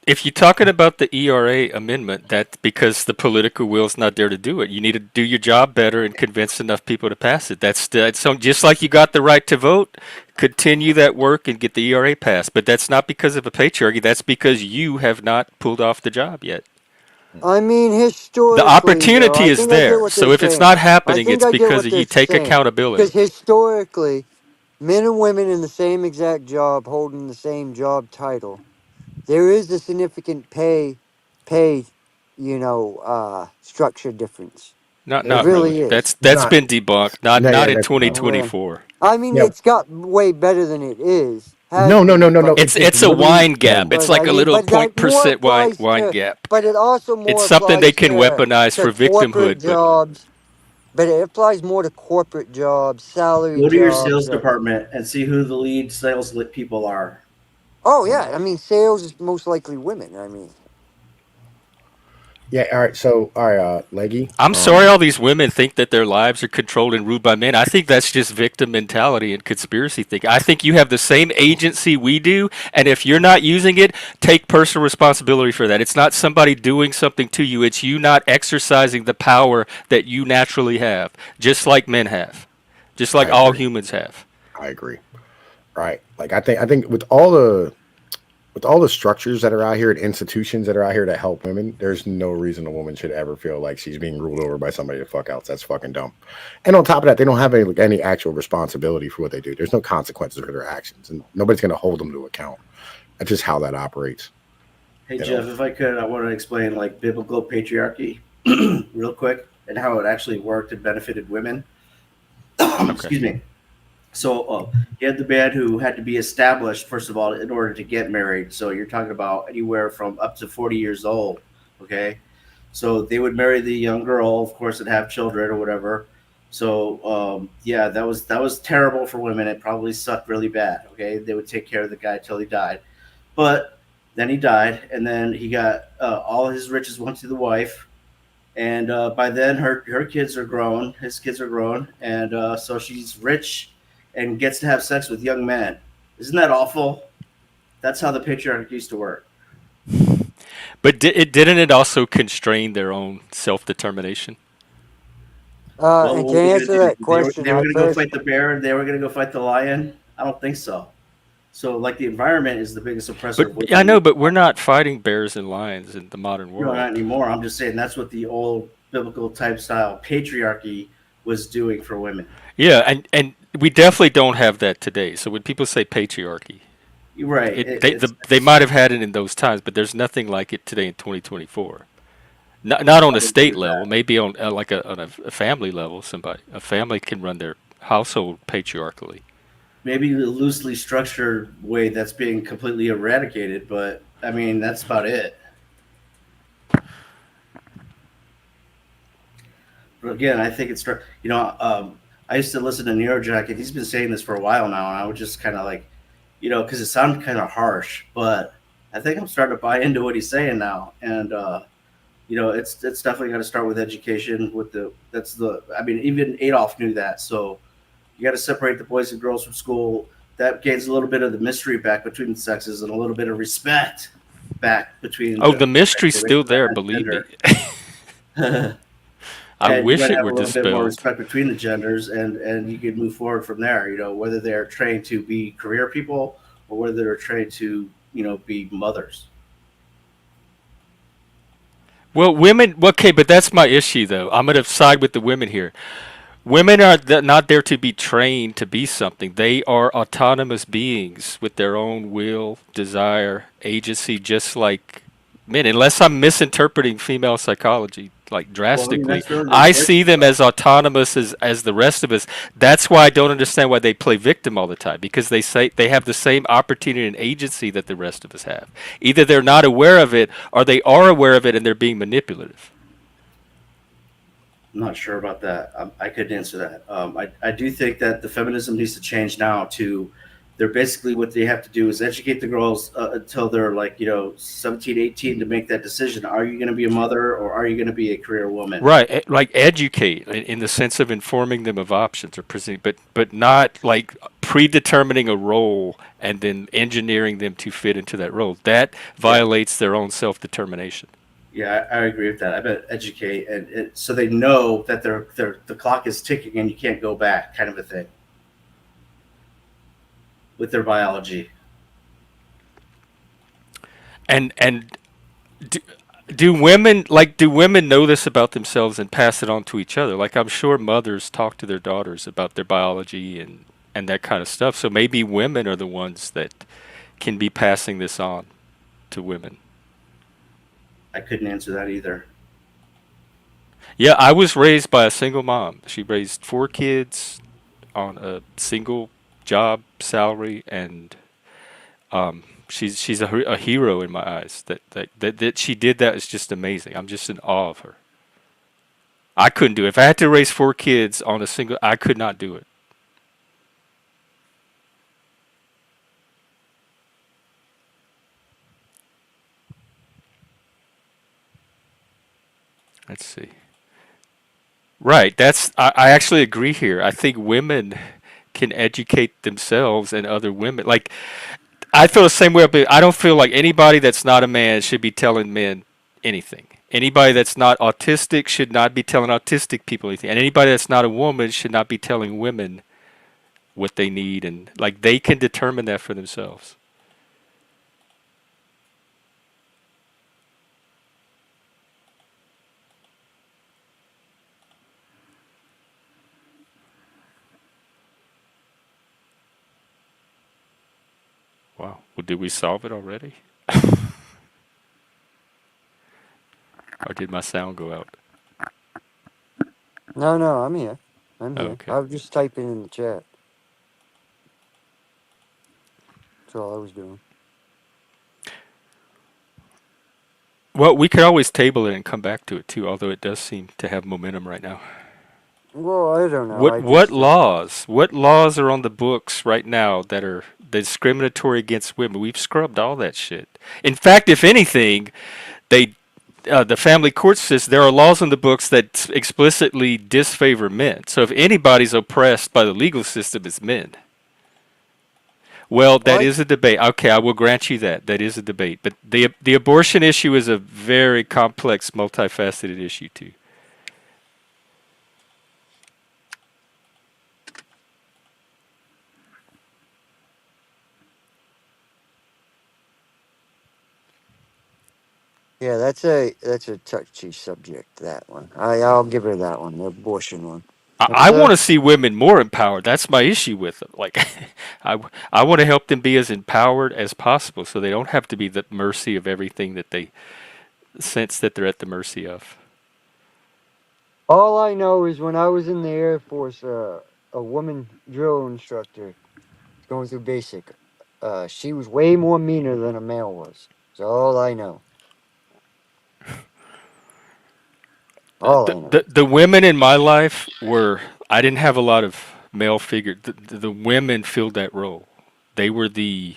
If you're talking about the ERA amendment, that's because the political will's not there to do it. You need to do your job better and convince enough people to pass it. That's so just like you got the right to vote, continue that work and get the ERA passed. But that's not because of a patriarchy. That's because you have not pulled off the job yet.
I mean, historically,
The opportunity
though, I
is
think I get
there.
what
So
they're
if it's
saying.
not
I
happening,
think
it's
I get
because
what
you
they're
take
saying.
accountability.
Because historically, men and women in the same exact job holding the same job title, there is a significant pay, structure difference.
Not
There
not
really
really.
is.
That's
Not,
been debunked. Not
no, yeah,
not in
that's dumb.
2024.
I mean,
Yeah,
it's got way better than it is. Has
no,
been,
no.
but
It's a
literally
wine gap.
dumb.
It's
but I
like a
mean,
little
but that more
0.%
applies
wine
to,
gap.
but it also
It's
more
something they
applies
can weaponize
to
for
corporate
victimhood, but
jobs. But it applies more to corporate jobs, salary
Go to your
jobs.
sales department and see who the lead sales people are.
Oh yeah, I mean, sales is most likely women. I mean,
Yeah, all right. So, all right, Leggy.
I'm sorry all these women think that their lives are controlled and ruled by men. I think that's just victim mentality and conspiracy thinking. I think you have the same agency we do, and if you're not using it, take personal responsibility for that. It's not somebody doing something to you, it's you not exercising the power that you naturally have, just like men have, just like
I
all
agree.
humans have.
I agree. Right. Like I think with all the structures that are out here and institutions that are out here to help women, there's no reason a woman should ever feel like she's being ruled over by somebody to fuck else. That's fucking dumb. And on top of that, they don't have any actual responsibility for what they do. There's no consequences for their actions, and nobody's going to hold them to account. That's just how that operates.
Hey
You
Jeff,
know?
if I could, I want to explain like biblical patriarchy real quick and how it actually worked and benefited women. Excuse me. So you had the man who had to be established, first of all, in order to get married. So you're talking about anywhere from up to 40 years old. Okay. So they would marry the young girl, of course, and have children or whatever. So yeah, that was terrible for women. It probably sucked really bad. Okay. They would take care of the guy till he died. But then he died, and then he got all his riches went to the wife. And by then her kids are grown, his kids are grown, and so she's rich and gets to have sex with young men. Isn't that awful? That's how the patriarchy used to work.
But didn't it also constrain their own self-determination?
Well,
and
what
to
were they
answer
gonna
that
do?
question,
They were
I
going to go
first,
fight the bear, and they were going to go fight the lion. I don't think so. So, like, the environment is the biggest oppressor of
But I
women.
know, but we're not fighting bears and lions in the modern
No, not
world.
anymore. I'm just saying that's what the old biblical type style patriarchy was doing for women.
Yeah, and we definitely don't have that today. So when people say patriarchy,
You're right.
they might have had it in those times, but there's nothing like it today in 2024. Not on
I
a
would agree
state
with
level,
that.
maybe on on a family level. A family can run their household patriarchally.
Maybe the loosely structured way that's being completely eradicated, but I mean that's about it. But again, I think it's I used to listen to Neurojack, and he's been saying this for a while now, and I was just kind of like, because it sounded kind of harsh, but I think I'm starting to buy into what he's saying now, and it's definitely got to start with education. I mean, even Adolf knew that, so you got to separate the boys and girls from school. That gains a little bit of the mystery back between the sexes and a little bit of respect back between
Oh, the
the
mystery's
race
still there,
and
believe me.
gender.
I
And you
wish
got to
it
have
were
a little bit more
dispelled.
respect between the genders, and you can move forward from there. Whether they're trained to be career people or whether they're trained to be mothers.
Well, women. Okay, but that's my issue, though. I'm gonna side with the women here. Women are not there to be trained to be something. They are autonomous beings with their own will, desire, agency, just like men. Unless I'm misinterpreting female psychology like drastically,
that's their
I
nature.
see them as autonomous as the rest of us. That's why I don't understand why they play victim all the time, because they say they have the same opportunity and agency that the rest of us have. Either they're not aware of it, or they are aware of it and they're being manipulative.
I'm not sure about that. I couldn't answer that. I do think that the feminism needs to change now to, they're basically, what they have to do is educate the girls until they're like, 17, 18 to make that decision. Are you going to be a mother or are you going to be a career woman?
Right, like educate in the sense of informing them of options or presenting, but not like predetermining a role and then engineering them to fit into that role. That violates their own self-determination.
Yeah, I agree with that. I bet educate and so they know that the clock is ticking and you can't go back, kind of a thing, with their biology.
And do women know this about themselves and pass it on to each other? Like, I'm sure mothers talk to their daughters about their biology and that kind of stuff. So maybe women are the ones that can be passing this on to women.
I couldn't answer that either.
Yeah, I was raised by a single mom. She raised 4 kids on a single job salary, and she's a hero in my eyes. That she did that is just amazing. I'm just in awe of her. I couldn't do it. If I had to raise 4 kids on a single, I could not do it. Let's see. Right, I actually agree here. I think women can educate themselves and other women. Like, I feel the same way. But I don't feel like anybody that's not a man should be telling men anything. Anybody that's not autistic should not be telling autistic people anything. And anybody that's not a woman should not be telling women what they need. And like, they can determine that for themselves. Wow. Well, did we solve it already? Or did my sound go out?
No, I'm here. I'm here.
Okay.
I was just typing in the chat. That's all I was doing.
Well, we could always table it and come back to it too, although it does seem to have momentum right now.
Well, I don't know.
What laws? What laws are on the books right now that are discriminatory against women? We've scrubbed all that shit. In fact, if anything, the family court says there are laws on the books that explicitly disfavor men. So if anybody's oppressed by the legal system, it's men. Well, that is a debate. Okay, I will grant you that. That is a debate. But the abortion issue is a very complex, multifaceted issue too.
Yeah, that's a touchy subject. That one. I'll give her that one. The abortion one.
I want to see women more empowered. That's my issue with them. Like, I want to help them be as empowered as possible, so they don't have to be the mercy of everything that they sense that they're at the mercy of.
All I know is when I was in the Air Force, a woman drill instructor going through basic, she was way more meaner than a male was. That's all I know. All I know.
The women in my life were, I didn't have a lot of male figure. The women filled that role. They were the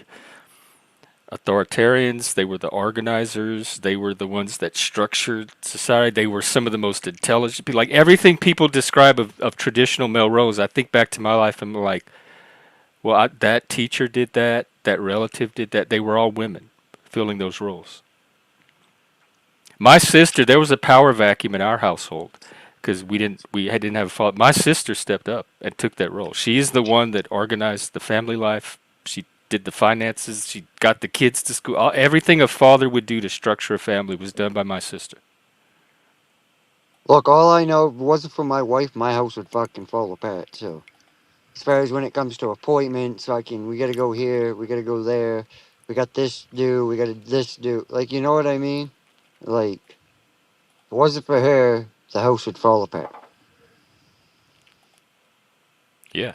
authoritarians, they were the organizers, they were the ones that structured society. They were some of the most intelligent people. Like, everything people describe of traditional male roles, I think back to my life and I'm like, well, that teacher did that, that relative did that. They were all women filling those roles. My sister, there was a power vacuum in our household because we didn't have a father. My sister stepped up and took that role. She's the one that organized the family life. She did the finances. She got the kids to school. Everything a father would do to structure a family was done by my sister.
Look, all I know, if it wasn't for my wife, my house would fucking fall apart. So, as far as when it comes to appointments, we gotta go here, we gotta go there, we got this due, we gotta this due. Like, you know what I mean? Like, if it wasn't for her, the house would fall apart.
Yeah.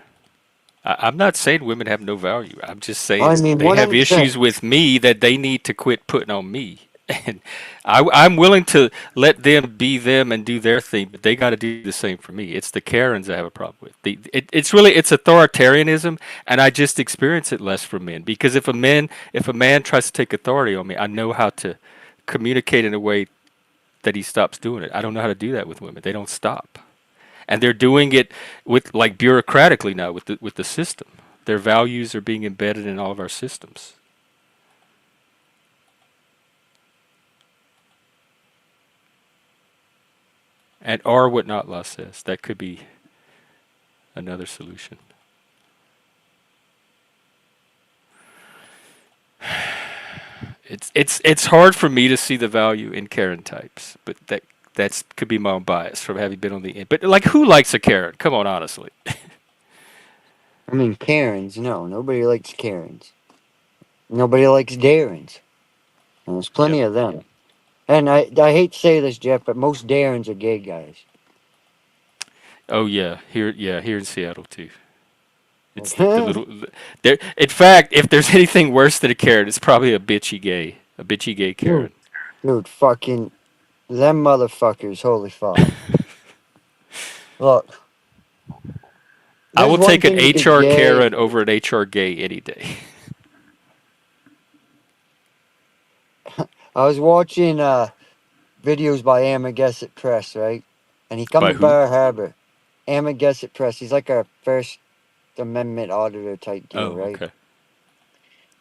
I'm not saying women have no value. I'm just saying
I mean,
they have
100%.
issues with me that they need to quit putting on me. And I'm willing to let them be them and do their thing, but they got to do the same for me. It's the Karens I have a problem with. It's authoritarianism, and I just experience it less from men because if a man tries to take authority on me, I know how to communicate in a way that he stops doing it. I don't know how to do that with women. They don't stop. And they're doing it with like bureaucratically now with the system. Their values are being embedded in all of our systems. And are what not law says. That could be another solution. It's hard for me to see the value in Karen types, but that's could be my own bias from having been on the end. But like, who likes a Karen? Come on, honestly.
I mean, Karens, no, nobody likes Karens. Nobody likes Darrens. And there's plenty of them. And I hate to say this, Jeff, but most Darrens are gay guys.
Oh yeah, here in Seattle too. It's the little there. In fact, if there's anything worse than a Karen, it's probably a bitchy gay Karen.
Dude, fucking them motherfuckers, holy fuck. Look.
I will
there's one
take an
thing to be
HR
gay.
Karen over an HR gay any day.
I was watching videos by Amagassett Press, right? And he come
By
to
who?
Bar Harbor. Amagassett Press. He's like a First Amendment auditor type deal,
Oh,
right?
okay.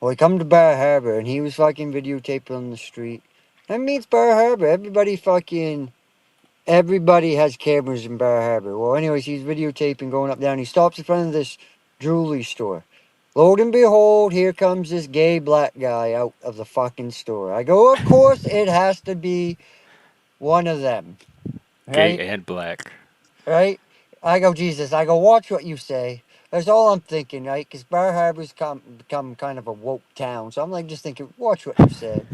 Well, he come to Bar Harbor and he was fucking videotaping on the street. That means Bar Harbor. Everybody has cameras in Bar Harbor. Well, anyways, he's videotaping going up down. He stops in front of this jewelry store. Lo and behold, here comes this gay black guy out of the fucking store. I go, of course, it has to be one of them.
Gay
Right?
and black.
Right? I go, Jesus. I go, watch what you say. That's all I'm thinking, right? Because Bar Harbor's become kind of a woke town. So I'm like just thinking, watch what you say.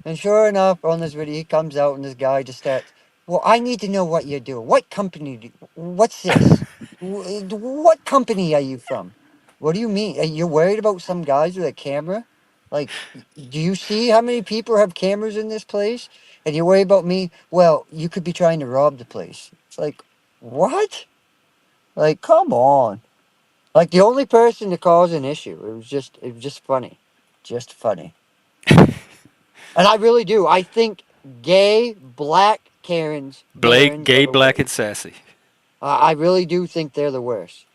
And sure enough, on this video, he comes out and this guy just starts, well, I need to know what you're doing. What company? What's this? What company are you from? What do you mean? Are you worried about some guys with a camera? Like, do you see how many people have cameras in this place? And you're worried about me? Well, you could be trying to rob the place. It's like, what? Like, come on. Like the only person to cause an issue. It was just funny. Just funny. And I really do. I think gay black Karens,
Blake,
Darrens are
gay,
the
black,
worst.
and sassy.
I really do think they're the worst.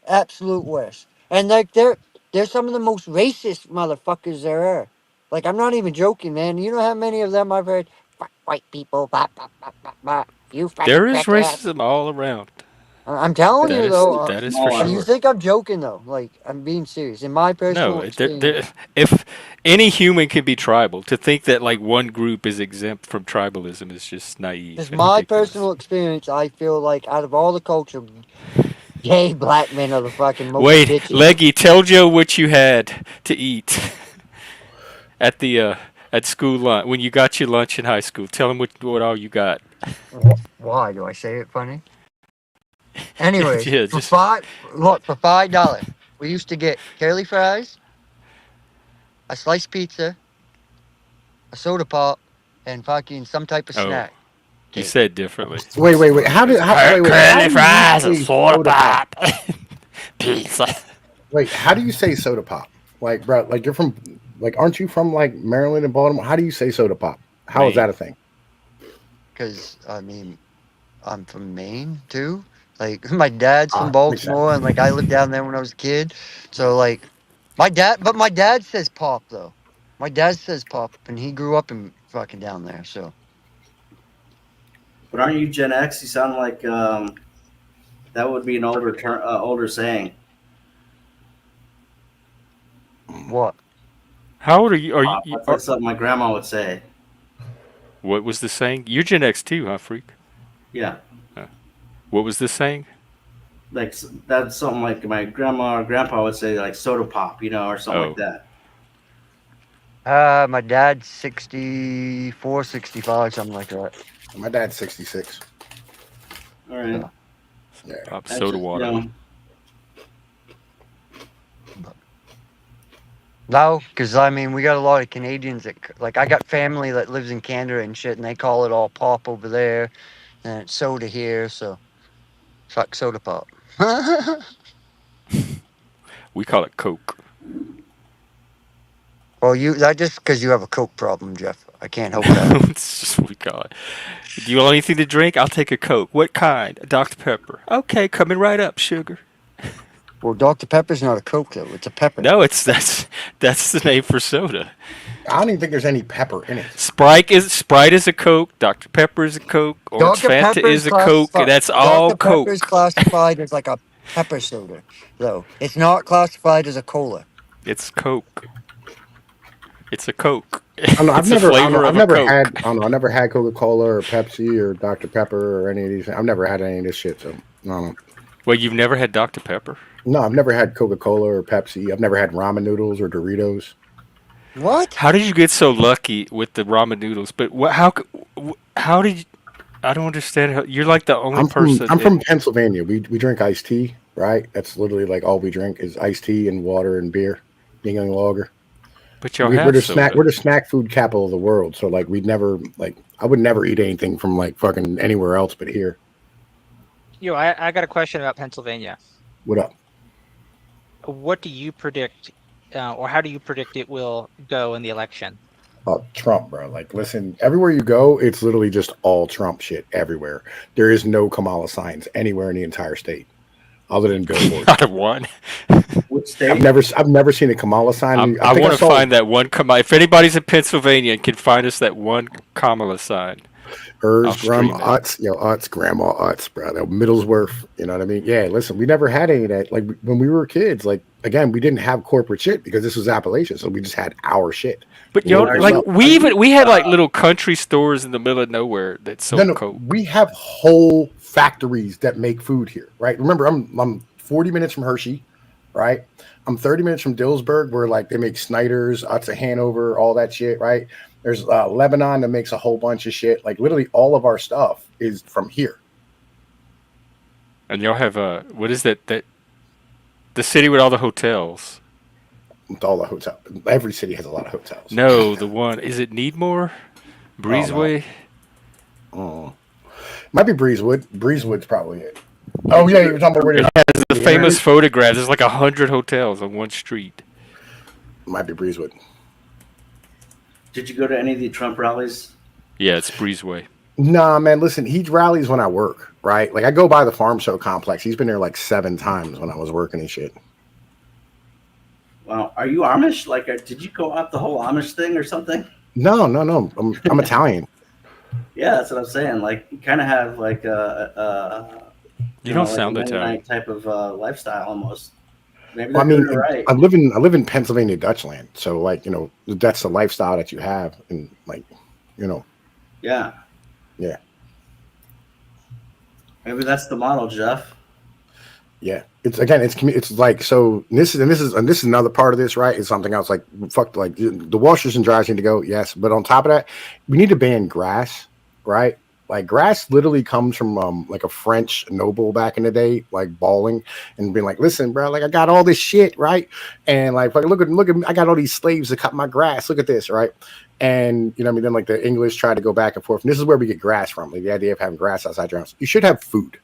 Absolute worst. And like they're some of the most racist motherfuckers there are. Like I'm not even joking, man. You know how many of them I've heard? Fuck white people, blah, blah, blah, blah, blah. You fucking
There is
crackhead.
racism all around.
I'm telling
That
you
is
though.
that is
Small
for
And you
sure.
think I'm joking though? Like I'm being serious. In my personal
No,
experience.
if any human can be tribal, to think that like one group is exempt from tribalism is just naive
Just
and
my
ridiculous.
personal experience, I feel like out of all the culture, gay black men are the fucking most
Wait,
bitchy.
Leggy, tell Joe what you had to eat at the at school lunch when you got your lunch in high school. Tell him what all you got.
Why do I say it funny? Anyways,
Yeah,
for
just
$5, we used to get curly fries, a sliced pizza, a soda pop, and fucking some type of
oh,
snack.
you said differently.
Wait. How do you say soda pop?
Pizza.
Wait, how do you say soda pop? Like, bro, like you're from, like, aren't you from like Maryland and Baltimore? How do you say soda pop? How is
Maine.
that a thing?
Because, I mean, I'm from Maine, too. Like, my dad's from
Makes
Baltimore, and, like, I lived down there when I was a kid. So, like, my dad says pop, though. My dad says pop, and he grew up in fucking down there, so.
But aren't you Gen X? You sound like that would be an older saying.
What?
How old are you? Are
Pop.
you?
That's something my grandma would say.
What was the saying? You're Gen X too, huh, freak?
Yeah,
What was this saying?
like that's something like my grandma or grandpa would say, like soda pop, or something like
Oh.
that.
My dad's 64, 65, something like that.
My dad's 66.
All right.
Yeah.
Pop
That's
soda
just,
water.
No, because I mean, we got a lot of Canadians that, like, I got family that lives in Canada and shit, and they call it all pop over there, and it's soda here, so fuck soda pop.
We call it Coke.
Well, that just because you have a Coke problem, Jeff. I can't help that.
It's just what we call it. Do you want anything to drink? I'll take a Coke. What kind? A Dr. Pepper. Okay, coming right up, sugar.
Well, Dr. Pepper's not a Coke though; it's a pepper.
No, that's the name for soda.
I don't even think there's any pepper in it.
Sprite is a Coke. Dr. Pepper is a Coke. Orange
Dr.
Fanta
Pepper
is a Coke. That's all
Dr.
Coke.
Pepper's classified as like a pepper soda, though. It's not classified as a cola.
It's Coke. It's a Coke.
I don't know,
It's a flavor
I've
of a
never
Coke.
had, I don't know, I never had Coca-Cola or Pepsi or Dr. Pepper or any of these. I've never had any of this shit. So, no.
Well, you've never had Dr. Pepper?
No, I've never had Coca-Cola or Pepsi. I've never had ramen noodles or Doritos.
What?
How did you get so lucky with the ramen noodles? But how did you? I don't understand how you're like the only person.
I'm from Pennsylvania. We drink iced tea, right? That's literally like all we drink is iced tea and water and beer, Yingling lager.
But y'all
We're
have
the
soda.
we're the snack food capital of the world. So like we'd never I would never eat anything from like fucking anywhere else but here.
Yo, I got a question about Pennsylvania.
What up?
What do you predict, or how do you predict it will go in the election?
Trump, bro. Like, listen, everywhere you go, it's literally just all Trump shit everywhere. There is no Kamala signs anywhere in the entire state, other than billboards.
Not a one.
Which state?
I've never seen a Kamala sign.
I
think
want to
saw-
find that one Kamala. If anybody's in Pennsylvania and can find us that one Kamala sign, I'll
Hers,
stream
Grandma
it.
Utz, Grandma Utz, bro. Middlesworth, you know what I mean? Yeah, listen, we never had any of that. Like, when we were kids, like, again, we didn't have corporate shit because this was Appalachia, so we just had our shit.
But
You know,
yo,
are
like
you-
we had like little country stores in the middle of nowhere that sold
No,
Coke.
we have whole factories that make food here, right? Remember, I'm 40 minutes from Hershey, right? I'm 30 minutes from Dillsburg, where like they make Snyder's, Utz of Hanover, all that shit, right? There's Lebanon that makes a whole bunch of shit. Like literally all of our stuff is from here.
And y'all have what is that the city with all the hotels?
With all the hotels. Every city has a lot of hotels.
No, the one is it Needmore, Breezeway?
Oh. Might be Breezewood. Breezewood's probably it. Oh yeah, you're talking about where
It
it
has the famous photograph. There's like 100 hotels on one street.
might be Breezewood.
Did you go to any of the Trump rallies?
Yeah, it's Breezeway.
Nah, man, listen, he rallies when I work, right? Like I go by the farm show complex. He's been there like 7 times when I was working and shit.
Wow, are you Amish? Like, did you go out the whole Amish thing or something?
No. I'm Italian.
Yeah, that's what I'm saying. Like, you kind of have like
You don't
like
sound
a
Italian.
Mennonite type of lifestyle almost. Maybe
Well, I
they're
mean,
doing it right.
I live in Pennsylvania Dutchland, so like that's the lifestyle that you have, and like
Yeah.
Yeah.
Maybe that's the model, Jeff.
yeah. It's like so. This is another part of this, right? It's something else. Like fuck, like the washers and dryers need to go, yes, but on top of that, we need to ban grass, right? Like grass literally comes from like a French noble back in the day, like bawling and being like, "Listen, bro, like I got all this shit, right? And like look at me, I got all these slaves to cut my grass. Look at this, right?" And you know what I mean? Then like the English try to go back and forth. And this is where we get grass from. Like the idea of having grass outside your house. You should have food.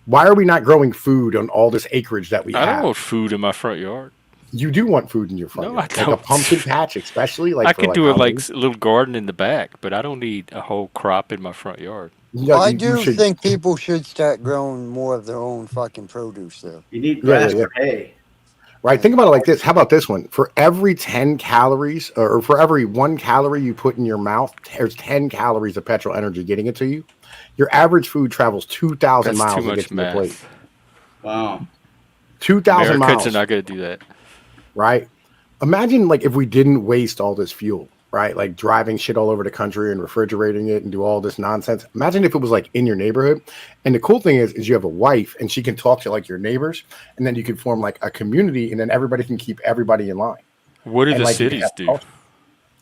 Why are we not growing food on all this acreage that we
I don't
have?
want food in my front yard.
You do want food in your front
No,
yard.
I
Like a
don't.
pumpkin patch, especially. Like
I
for,
could do it like
Halloween.
a little garden in the back, but I don't need a whole crop in my front yard.
Yeah,
I
you
do
should-
think people should start growing more of their own fucking produce, though.
You need
Yeah,
grass
yeah,
for hay.
Right. Think about it like this. How about this one? For every 10 calories or for every 1 calorie you put in your mouth, there's 10 calories of petrol energy getting it to you. Your average food travels 2,000
That's
miles
too
to get
much
to your plate.
math.
Wow.
2,000
Americans
miles.
are not going to do that.
Right. Imagine like if we didn't waste all this fuel, right? Like driving shit all over the country and refrigerating it and do all this nonsense. Imagine if it was like in your neighborhood. And the cool thing is you have a wife and she can talk to like your neighbors, and then you can form like a community, and then everybody can keep everybody in line.
What do
And
the
like you can
cities
have
do?
culture.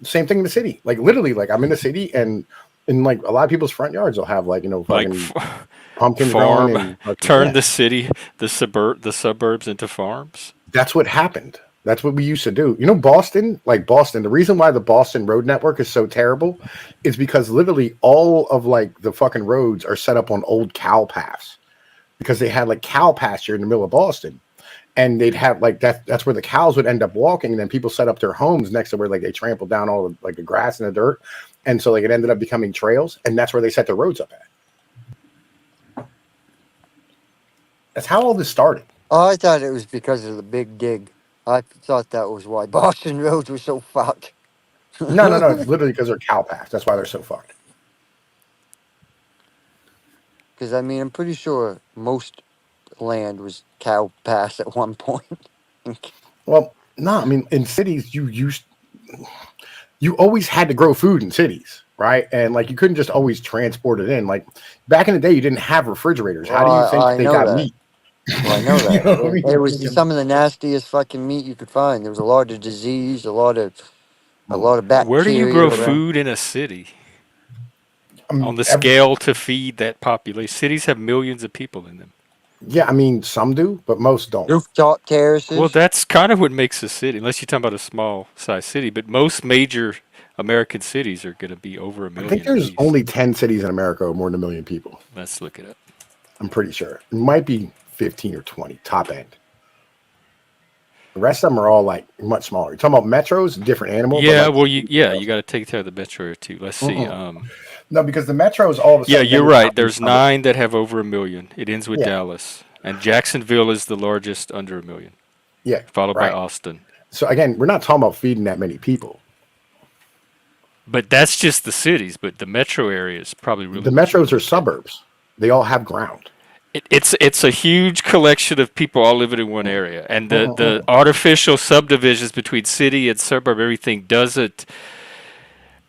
Same thing in the city. Like literally, like I'm in the city, and in like a lot of people's front yards, they'll have like
Like
fucking pumpkins growing
farm,
and fucking,
turn
yeah.
the city, the suburbs into farms.
That's what happened. That's what we used to do. You know, Boston, like Boston, the reason why the Boston road network is so terrible is because literally all of like the fucking roads are set up on old cow paths, because they had like cow pasture in the middle of Boston. And they'd have like that's where the cows would end up walking. And then people set up their homes next to where like they trampled down all the, like the grass and the dirt. And so like it ended up becoming trails. And that's where they set the roads up at. That's how all this started.
Oh, I thought it was because of the big dig. I thought that was why Boston roads were so fucked.
No. It's literally because they're cow paths. That's why they're so fucked.
Because I mean, I'm pretty sure most land was cow pass at one point.
Well, no, I mean, in cities, you always had to grow food in cities, right? And like you couldn't just always transport it in. Like back in the day, you didn't have refrigerators. How do you think
I
they
know
got
that.
meat?
Well, I know that.
You know what I mean?
It was some of the nastiest fucking meat you could find. There was a lot of disease, a lot of bacteria.
Where do you grow
around.
food in a city on the
Every-
scale to feed that population? Cities have millions of people in them.
yeah, I mean, some do, but most don't.
Rooftop terraces.
Well, that's kind of what makes a city, unless you're talking about a small size city. But most major American cities are going to be over a
I
million.
think
at
there's
least.
only 10 cities in America with more than 1 million people.
Let's look it up.
I'm pretty sure. It might be 15 or 20, top end. The rest of them are all like much smaller. You're talking about metros, different animal.
Yeah,
but, like,
well, you got to take care of the metro area too. Let's see.
no, because the metros all of a
Yeah,
sudden.
you're
end up
right.
being
There's
suburbs.
9 that have over 1 million. It ends with
Yeah.
Dallas, and Jacksonville is the largest under 1 million,
Yeah,
followed
right.
by Austin.
So again, we're not talking about feeding that many people.
But that's just the cities. But the metro area is probably really
The metros are suburbs. They all have ground.
It's a huge collection of people all living in one area, and the artificial subdivisions between city and suburb, everything doesn't.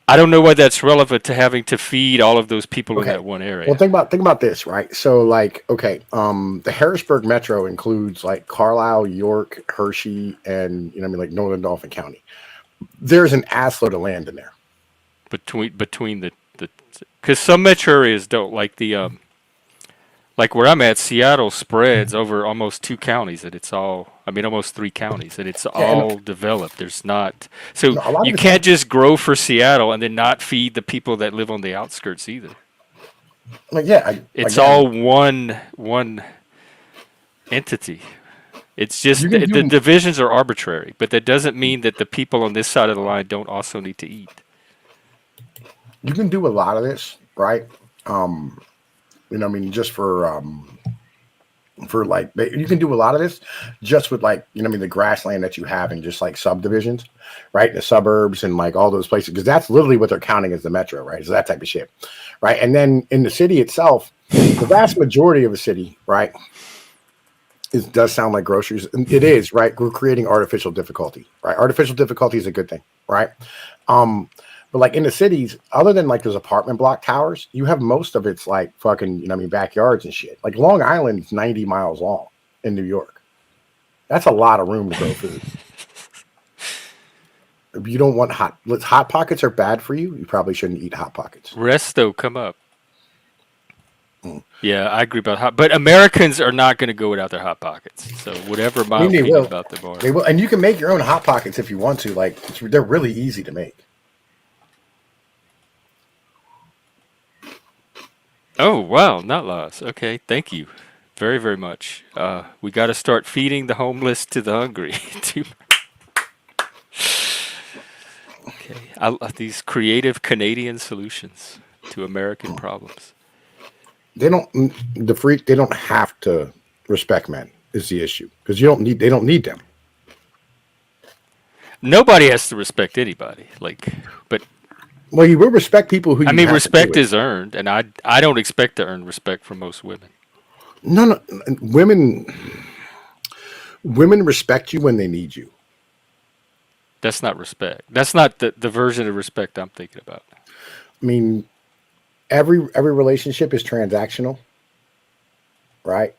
I don't know why that's relevant to having to feed all of those people in
Okay.
that one area.
Well, think about this, right? So, like, okay, the Harrisburg Metro includes like Carlisle, York, Hershey, and like Northern Dauphin County. There's an assload of land in there.
between the because some metro areas don't, like the like where I'm at, Seattle spreads over almost 2 counties, and it's all, I mean, almost 3 counties, and it's all developed. There's not, so
No, a lot of
you
it's
can't just grow for Seattle and then not feed the people that live on the outskirts either.
Like, yeah,
It's
again,
all one entity. It's just
You can
the
do-
divisions are arbitrary, but that doesn't mean that the people on this side of the line don't also need to eat.
you can do a lot of this, right? I mean, just for like, you can do a lot of this just with like, the grassland that you have in just like subdivisions, right? The suburbs and like all those places, because that's literally what they're counting as the metro, right? So that type of shit, right? And then in the city itself, the vast majority of a city, right, does sound like groceries. And it is, right? We're creating artificial difficulty, right? Artificial difficulty is a good thing, right? But like in the cities, other than like those apartment block towers, you have most of it's like fucking, backyards and shit. Like Long Island's 90 miles long in New York. That's a lot of room to grow food. If you don't want hot pockets are bad for you, you probably shouldn't eat hot pockets.
Resto, come up. Yeah, I agree about hot, but Americans are not going to go without their hot pockets. So whatever my
I mean, they
opinion
will.
about them are.
They will, and you can make your own hot pockets if you want to. Like they're really easy to make.
Oh wow, not lost. Okay, thank you, very very much. We got to start feeding the homeless to the hungry. Okay, these creative Canadian solutions to American problems.
They don't have to respect men is the issue, because they don't need them.
Nobody has to respect anybody. But
Well, you will respect people who.
I
you
mean,
have to
respect
do it.
is earned, and I don't expect to earn respect from most women.
No, women respect you when they need you.
That's not respect. That's not the version of respect I'm thinking about.
I mean, every relationship is transactional, right?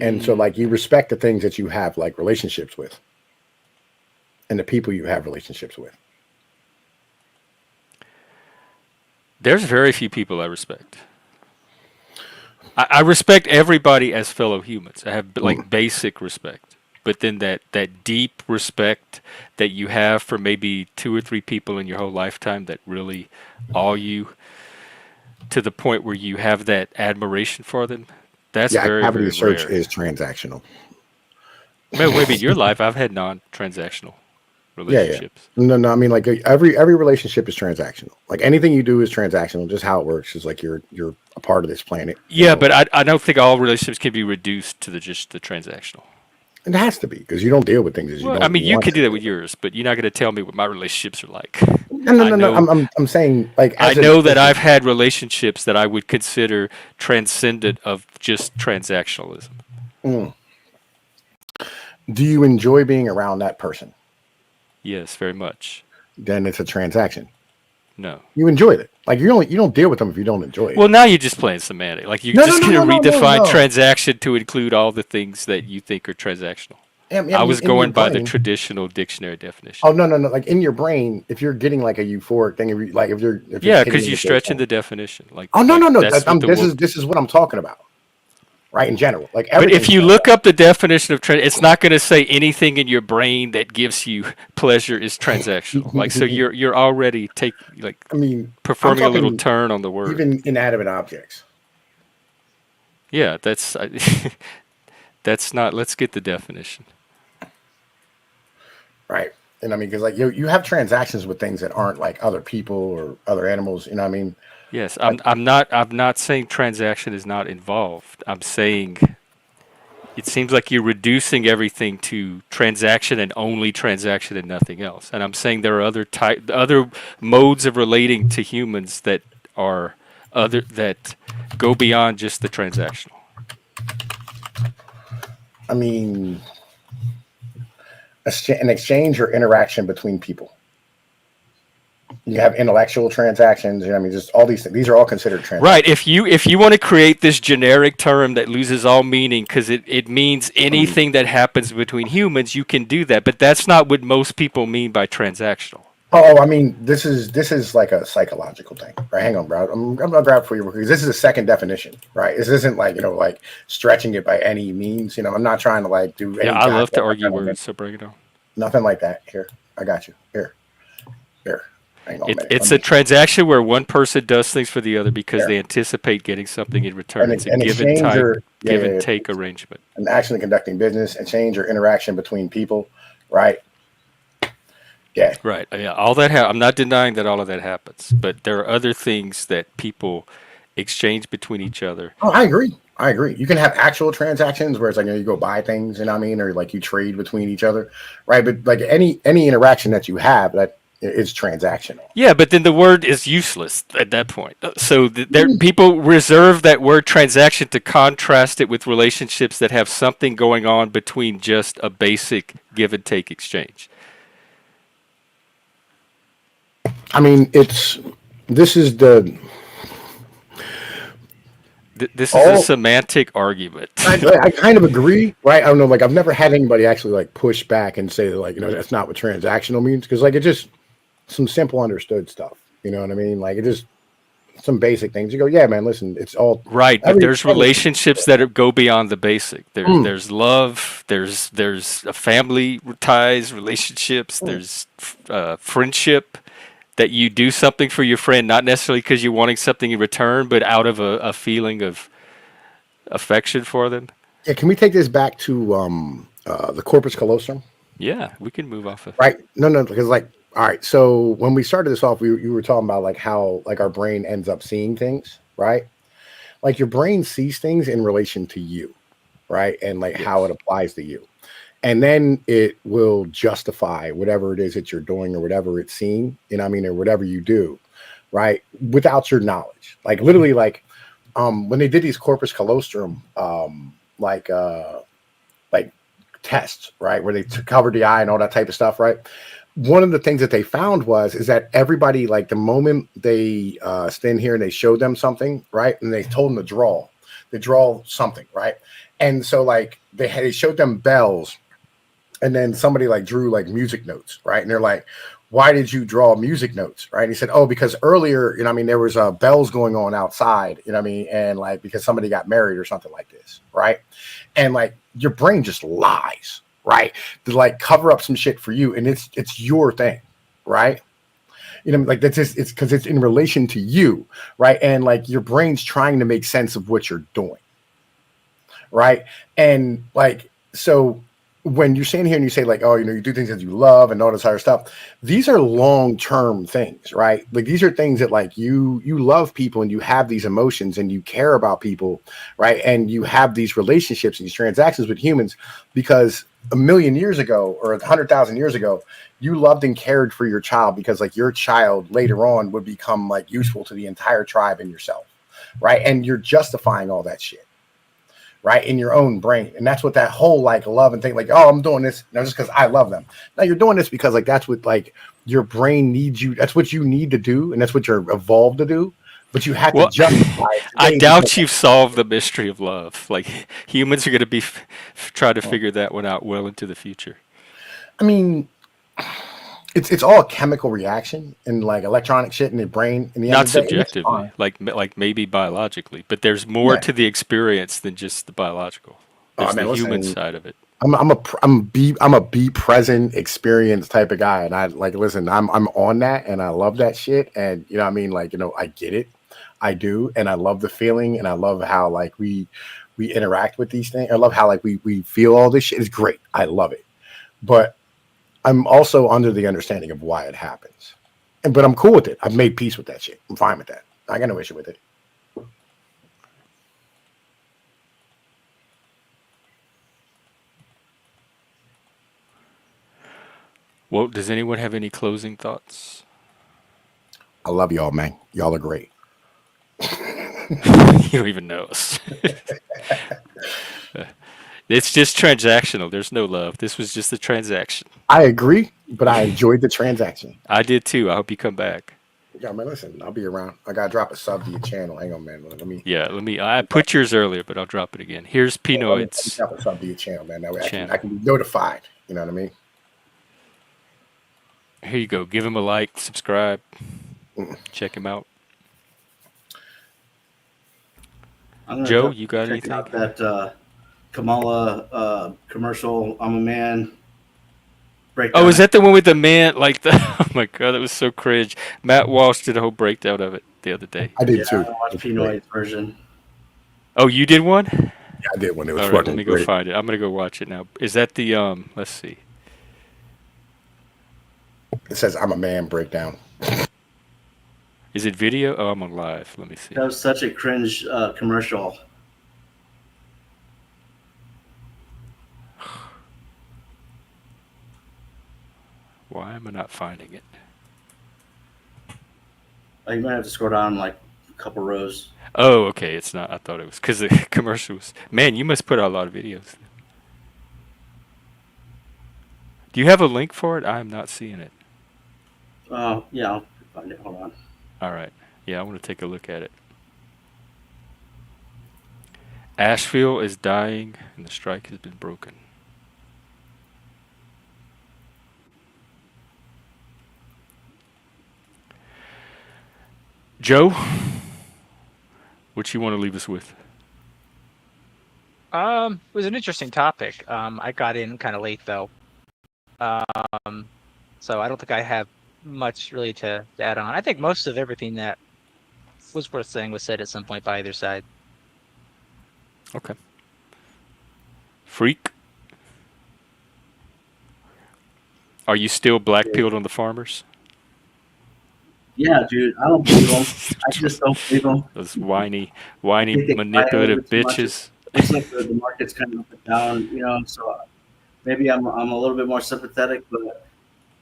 And so, like, you respect the things that you have, like, relationships with, and the people you have relationships with.
There's very few people I respect. I respect everybody as fellow humans. I have like basic respect, but then that deep respect that you have for maybe 2 or 3 people in your whole lifetime that really awe you to the point where you have that admiration for them. That's
Yeah,
very,
cavity
very
search
rare.
is transactional.
Maybe in your life, I've had non-transactional relationships.
No. I mean, like every relationship is transactional. Like anything you do is transactional. Just how it works is like you're a part of this planet.
Yeah, but I don't think all relationships can be reduced to just the transactional.
It has to be because you don't deal with things as you
Well,
don't.
I mean, you
want
can
to.
do that with yours, but you're not going to tell me what my relationships are like.
No.
I know-
I'm saying like
I
as a-
know that I've had relationships that I would consider transcendent of just transactionalism.
Do you enjoy being around that person?
Yes, very much.
Then it's a transaction.
No.
You enjoy it. Like you don't deal with them if you don't enjoy it.
Well, now you're just playing semantic. Like you're
No,
just
no,
going
no,
to redefine
no.
transaction to include all the things that you think are transactional.
Yeah,
I was
in your
going by the
brain-
traditional dictionary definition.
Oh no! Like in your brain, if you're getting like a euphoric thing, if you're
Yeah,
hitting
because
it
you're
with
stretching
the
the definition. Like
oh no!
that's what the word-
This is what I'm talking about, right? In general, like
But if
everything's-
you look up the definition of it's not going to say anything in your brain that gives you pleasure is transactional. Like so, you're already
I mean,
performing a little
talking
turn on the word.
even inanimate objects.
Yeah, that's that's not. Let's get the definition.
Right. And I mean, because like you have transactions with things that aren't like other people or other animals. You know what I mean?
Yes, I'm not saying transaction is not involved. I'm saying it seems like you're reducing everything to transaction and only transaction and nothing else. And I'm saying there are other modes of relating to humans that are that go beyond just the transactional.
I mean, an exchange or interaction between people. You have intellectual transactions. You know what I mean, just all these things. These are all considered transactions.
Right. If you want to create this generic term that loses all meaning because it means anything that happens between humans, you can do that. But that's not what most people mean by transactional.
Oh, I mean, this is like a psychological thing, right? Hang on, bro. I'm gonna grab for you because this is a second definition, right? This isn't like like stretching it by any means. I'm not trying to like do. Any
Yeah, I love to
goddamn
argue
kind of
words, so bring it on.
Nothing like that. Here, I got you. Here. Hang on, man.
It's a transaction where one person does things for the other because they anticipate getting something in return. It's a
an
give and
exchange or
give and take arrangement.
an action conducting business, exchange or interaction between people, right? Yeah.
Right. Yeah. All that. I'm not denying that all of that happens, but there are other things that people exchange between each other.
Oh, I agree. You can have actual transactions where it's like you go buy things, you know what I mean, or like you trade between each other, right? But like any interaction that you have that is transactional.
Yeah, but then the word is useless at that point. So people reserve that word transaction to contrast it with relationships that have something going on between just a basic give and take exchange.
I mean, this is
a semantic argument.
I kind of agree, right? I don't know, like I've never had anybody actually like push back and say that, like, that's not what transactional means, because like it's just some simple understood stuff. You know what I mean? Like it just some basic things. You go, yeah, man, listen, it's all
right. But there's relationships that go beyond the basic. There's love. There's a family ties, relationships. There's friendship. That you do something for your friend, not necessarily because you're wanting something in return, but out of a feeling of affection for them.
Yeah, can we take this back to the corpus callosum?
Yeah, we can move off of.
Right. No, because like, all right. So when we started this off, you were talking about like how like our brain ends up seeing things, right? Like your brain sees things in relation to you, right? And like how it applies to you. And then it will justify whatever it is that you're doing or whatever it's seeing, you know what I mean, or whatever you do, right? Without your knowledge. Like literally like when they did these corpus callosum like tests, right? Where they covered the eye and all that type of stuff, right? one of the things that they found is that everybody, like the moment they stand here and they show them something, right, and they told them to draw something, right, and so like they showed them bells, and then somebody like drew like music notes, right, and they're like, why did you draw music notes, right? And he said, oh, because earlier, you know what I mean, there was bells going on outside, you know what I mean, and like because somebody got married or something like this, right, and like your brain just lies, right, to like cover up some shit for you, and it's your thing, right? You know, like that's just, it's because it's in relation to you, right? And like your brain's trying to make sense of what you're doing, right? And like so when you're standing here and you say like, oh, you know, you do things that you love and all this other stuff, these are long-term things, right? Like these are things that like you love people and you have these emotions and you care about people, right? And you have these relationships and these transactions with humans because a million years ago or 100,000 years ago, you loved and cared for your child because like your child later on would become like useful to the entire tribe and yourself, right? And you're justifying all that shit, right, in your own brain. And that's what that whole like love and thing, like, oh, I'm doing this just because I love them. Now you're doing this because like that's what like your brain needs you. That's what you need to do, and that's what you're evolved to do. But you have to justify it.
I doubt you've solved the mystery of love. Like humans are going to be try to figure that one out well into the future.
I mean, it's all a chemical reaction and like electronic shit in the brain. In the
Not
end of the day,
subjectively, like maybe biologically, but there's more
Yeah.
to the experience than just the biological.
Oh,
There's
man,
the human
listen,
side of it.
I'm a be present experience type of guy, and I like listen. I'm on that, and I love that shit, and you know what I mean. Like you know, I get it, I do, and I love the feeling, and I love how like we interact with these things. I love how like we feel all this shit. It's great. I love it, but I'm also under the understanding of why it happens, but I'm cool with it. I've made peace with that shit. I'm fine with that. I got no issue with it.
Well, does anyone have any closing thoughts?
I love y'all, man. Y'all are great.
You don't even know us. It's just transactional. There's no love. This was just a transaction.
I agree, but I enjoyed the transaction.
I did too. I hope you come back.
Yeah, man, listen, I'll be around. I gotta drop a sub to your channel. Hang on, man. Let me
Yeah, I put yours earlier, but I'll drop it again. Here's
let me
Pinoid's
drop a sub to your channel, man. That way
channel.
I can be notified. You know what I mean?
Here you go. Give him a like, subscribe, check him out.
I'm gonna
Joe, you got
check
anything?
out that Kamala commercial. I'm a man. Breakdown.
Oh, is that the one with the man? Like the oh my god, that was so cringe. Matt Walsh did a whole breakdown of it the other day.
I did
Yeah,
too.
I watched Pinoid's version.
Oh, you did one?
Yeah, I did when it was
All right,
fucking
let me go
great.
find it. I'm gonna go watch it now. Is that the Let's see.
It says I'm a man breakdown.
Is it video? Oh, I'm on live. Let me see.
That was such a cringe commercial.
Why am I not finding it?
You might have to scroll down like a couple rows.
Oh, okay. It's not. I thought it was because the commercial was. Man, you must put out a lot of videos. Do you have a link for it? I'm not seeing it.
Yeah, I'll find it. Hold on.
All right. Yeah, I want to take a look at it. Asheville is dying and the strike has been broken. Joe, what you want to leave us with?
It was an interesting topic. I got in kind of late though. So I don't think I have much really to add on. I think most of everything that was worth saying was said at some point by either side.
Okay. Freak, are you still black pilled on the farmers?
Yeah, dude, I don't believe them. I just don't believe them.
Those whiny,
I think they
manipulative
buy a little bit too much.
bitches.
It's like the market's kind of up and down, you know. So maybe I'm a little bit more sympathetic, but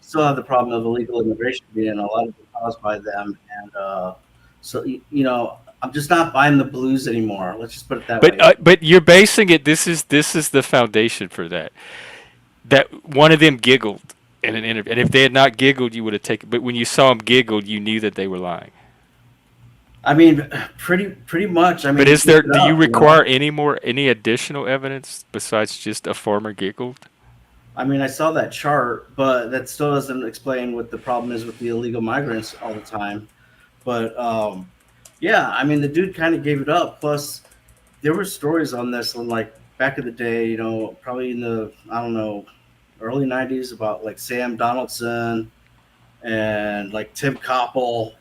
still have the problem of illegal immigration being a lot of it caused by them, and so you know, I'm just not buying the blues anymore. Let's just put it that way.
But you're basing it. This is the foundation for that. That one of them giggled in an interview. And if they had not giggled, you would have taken. But when you saw them giggled, you knew that they were lying.
I mean, pretty much. I mean,
But is there?
look it
Do you
up,
require any additional evidence besides just a farmer giggled?
I mean, I saw that chart, but that still doesn't explain what the problem is with the illegal migrants all the time. But yeah, I mean, the dude kind of gave it up. Plus, there were stories on this on like back in the day, you know, probably in the I don't know early '90s about like Sam Donaldson and like Tim Koppel.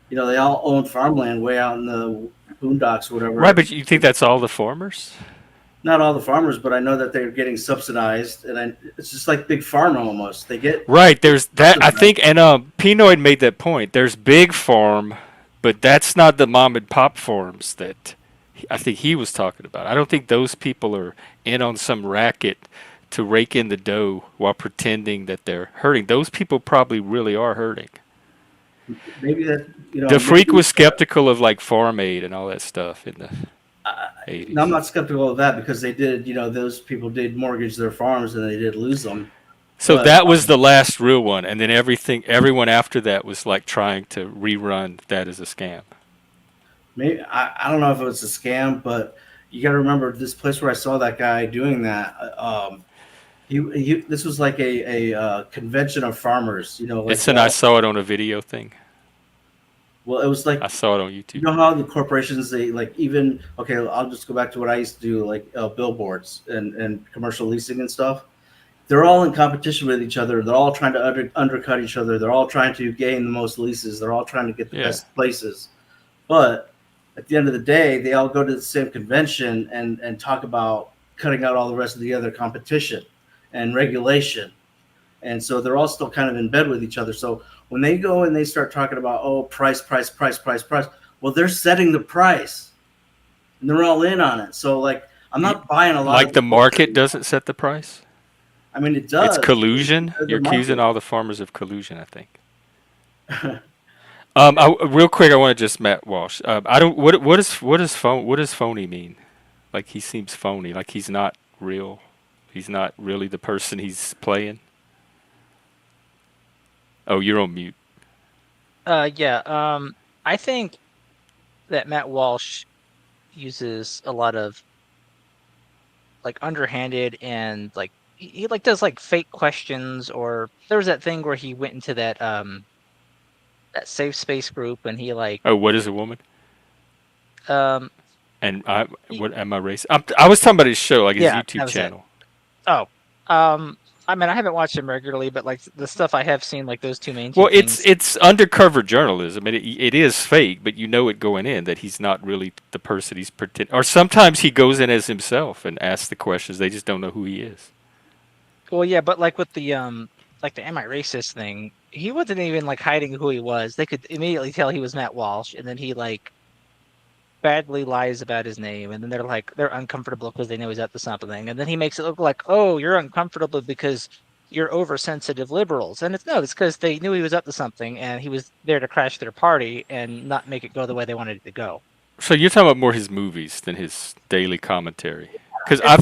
You know, they all owned farmland way out in the boondocks or whatever.
Right, but you think that's all the farmers?
Not all the farmers, but I know that they're getting subsidized, and it's just like big pharma almost. They get
Right, there's that. I think, and Pinoid made that point. There's big farm, but that's not the mom and pop farms that I think he was talking about. I don't think those people are in on some racket to rake in the dough while pretending that they're hurting. Those people probably really are hurting.
maybe that you know.
The freak
maybe-
was skeptical of like Farm Aid and all that stuff in the 80s.
No, I'm not skeptical of that because they did. You know, those people did mortgage their farms and they did lose them.
So
but-
that was the last real one, and then everyone after that was like trying to rerun that as a scam.
Maybe I don't know if it was a scam, but you got to remember this place where I saw that guy doing that. He this was like a convention of farmers. You know, like
I saw it on a video thing.
well, it was like
I saw it on
you
YouTube.
know how the corporations they like even okay. I'll just go back to what I used to do, like billboards and commercial leasing and stuff. They're all in competition with each other. They're all trying to undercut each other. They're all trying to gain the most leases. They're all trying to get the best places. But at the end of the day, they all go to the same convention and talk about cutting out all the rest of the other competition and regulation. And so they're all still kind of in bed with each other. So when they go and they start talking about, oh, price, well, they're setting the price and they're all in on it. So like, I'm not buying a lot.
Like
of
the market doesn't set the price?
I mean, it does.
It's collusion.
The
You're accusing
market.
all the farmers of collusion, I think. Real quick, I want to just Matt Walsh. I don't. What does phony mean? Like he seems phony. Like he's not real. He's not really the person he's playing. Oh, you're on mute.
Yeah. I think that Matt Walsh uses a lot of like underhanded and like he like does like fake questions, or there was that thing where he went into that that safe space group and he like
Oh, what is a woman?
um
And what am I racist? I was talking about his show, like his
Yeah, that
YouTube
was it.
channel.
I mean, I haven't watched him regularly, but like the stuff I have seen, like those two main
Well,
things.
it's undercover journalism, and it is fake, but you know it going in that he's not really the person he's pretending. Or sometimes he goes in as himself and asks the questions. They just don't know who he is.
Well, yeah, but like with the "Am I racist" thing, he wasn't even like hiding who he was. They could immediately tell he was Matt Walsh, and then he like badly lies about his name, and then they're uncomfortable because they know he's up to something, and then he makes it look like, oh, you're uncomfortable because you're oversensitive liberals, and it's because they knew he was up to something, and he was there to crash their party and not make it go the way they wanted it to go.
So you're talking about more his movies than his daily commentary. Because I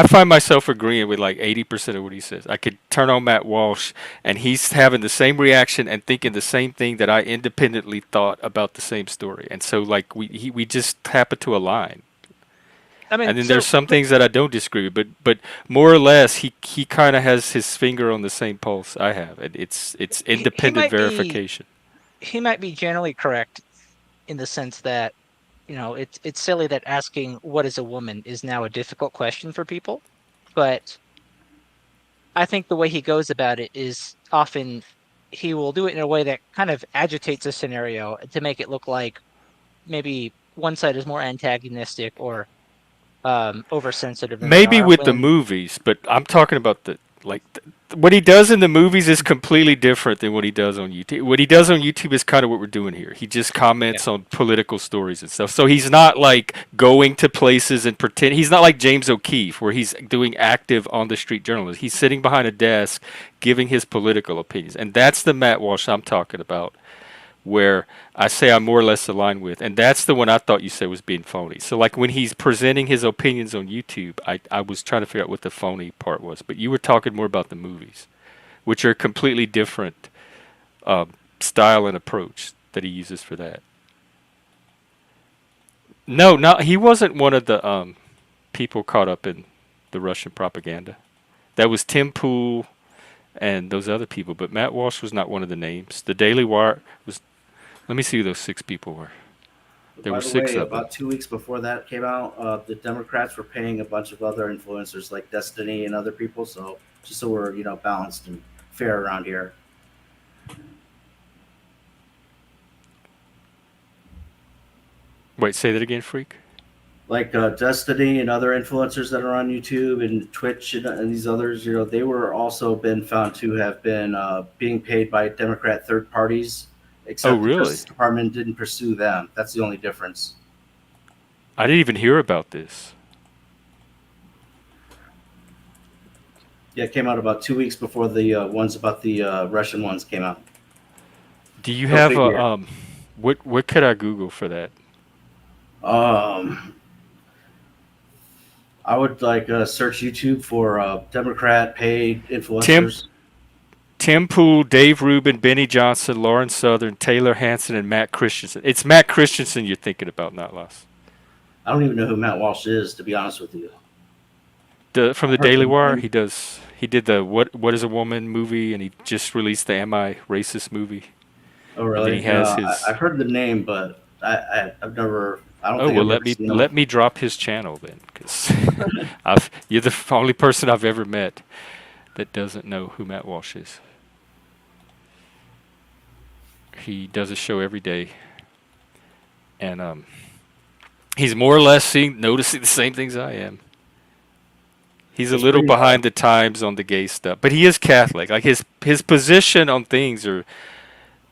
find myself agreeing with like 80% of what he says. I could turn on Matt Walsh, and he's having the same reaction and thinking the same thing that I independently thought about the same story. And so like we just happen to align.
I mean,
And then there's some things that I don't disagree with, but more or less he kind of has his finger on the same pulse I have. And it's independent
might be-
verification.
he might be generally correct in the sense that it's silly that asking what is a woman is now a difficult question for people, but I think the way he goes about it is often he will do it in a way that kind of agitates a scenario to make it look like maybe one side is more antagonistic or oversensitive than they
Maybe
are,
with the
when-
movies, but I'm talking about what he does in the movies is completely different than what he does on YouTube. What he does on YouTube is kind of what we're doing here. He just comments on political stories and stuff. So he's not like going to places and pretend. He's not like James O'Keefe, where he's doing active on the street journalism. He's sitting behind a desk giving his political opinions, and that's the Matt Walsh I'm talking about, where I say I'm more or less aligned with, and that's the one I thought you said was being phony. So like when he's presenting his opinions on YouTube, I was trying to figure out what the phony part was, but you were talking more about the movies. which are completely different style and approach that he uses for that. No, he wasn't one of the people caught up in the Russian propaganda. That was Tim Pool and those other people, but Matt Walsh was not one of the names. The Daily Wire was. Let me see who those 6 people were. There
By
were
the
6
way,
of them.
about 2 weeks before that came out, the Democrats were paying a bunch of other influencers like Destiny and other people. So just so we're balanced and fair around here.
Wait, say that again, freak.
Like Destiny and other influencers that are on YouTube and Twitch and these others, they were also been found to have been being paid by Democrat third parties. Except
Oh, really?
the Justice Department didn't pursue them. That's the only difference.
I didn't even hear about this.
Yeah, it came out about 2 weeks before the ones about the Russian ones came out.
Do you
Go
have
figure.
a what could I Google for that?
I would like search YouTube for Democrat paid influencers.
Tim Pool, Dave Rubin, Benny Johnson, Lauren Southern, Taylor Hanson, and Matt Christensen. It's Matt Christensen you're thinking about, not Los.
I don't even know who Matt Walsh is, to be honest with you.
From the
Heard
Daily
the
Wire,
name.
he did the What Is a Woman movie, and he just released the Am I Racist movie.
Oh, really?
he has
No,
his-
I've heard the name, but I've never. I don't
Oh
think
well,
I've ever seen him.
let me drop his channel then, because you're the only person I've ever met that doesn't know who Matt Walsh is. He does a show every day, and he's more or less noticing the same things I am. He's a
It's
little
pretty
behind the times on the gay stuff, but he is Catholic. Like his position on things are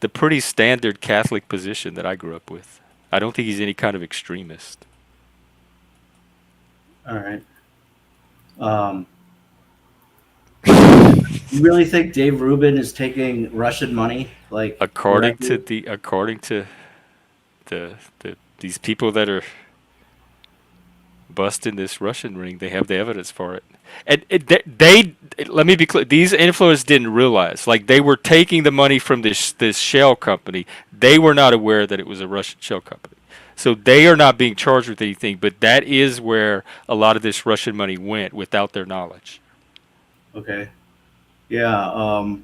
the pretty standard Catholic position that I grew up with. I don't think he's any kind of extremist.
All right. You really think Dave Rubin is taking Russian money? Like
According
directly?
to the these people that are busting this Russian ring, they have the evidence for it. And they let me be clear. These influencers didn't realize, like, they were taking the money from this shell company. They were not aware that it was a Russian shell company. So they are not being charged with anything. But that is where a lot of this Russian money went without their knowledge.
Okay. Yeah.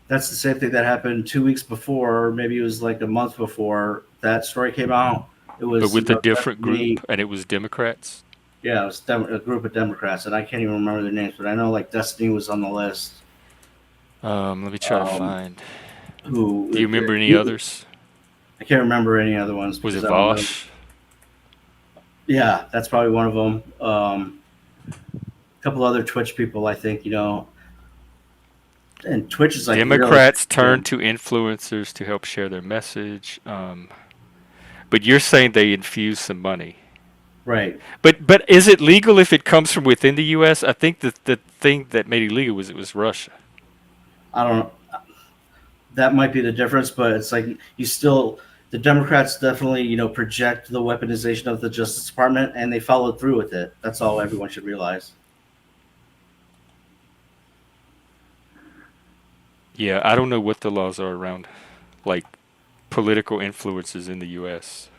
That's the same thing that happened 2 weeks before, or maybe it was like a month before that story came out. It was
But with a different
Destiny-
group, and it was Democrats.
Yeah, it was a group of Democrats, and I can't even remember their names, but I know like Destiny was on the list.
Let me try to
Um,
find.
Who?
Do you remember any others?
I can't remember any other ones.
Was it
because I don't know.
Vosh?
Yeah, that's probably one of them. A couple other Twitch people, I think, and Twitch is like
Democrats
really,
turn to influencers to help share their message. But you're saying they infuse some money.
right.
But is it legal if it comes from within the U.S.? I think that the thing that made it legal was it was Russia.
I don't know. That might be the difference, but it's like the Democrats definitely, project the weaponization of the Justice Department, and they followed through with it. That's all everyone should realize.
Yeah, I don't know what the laws are around, like, political influences in the U.S.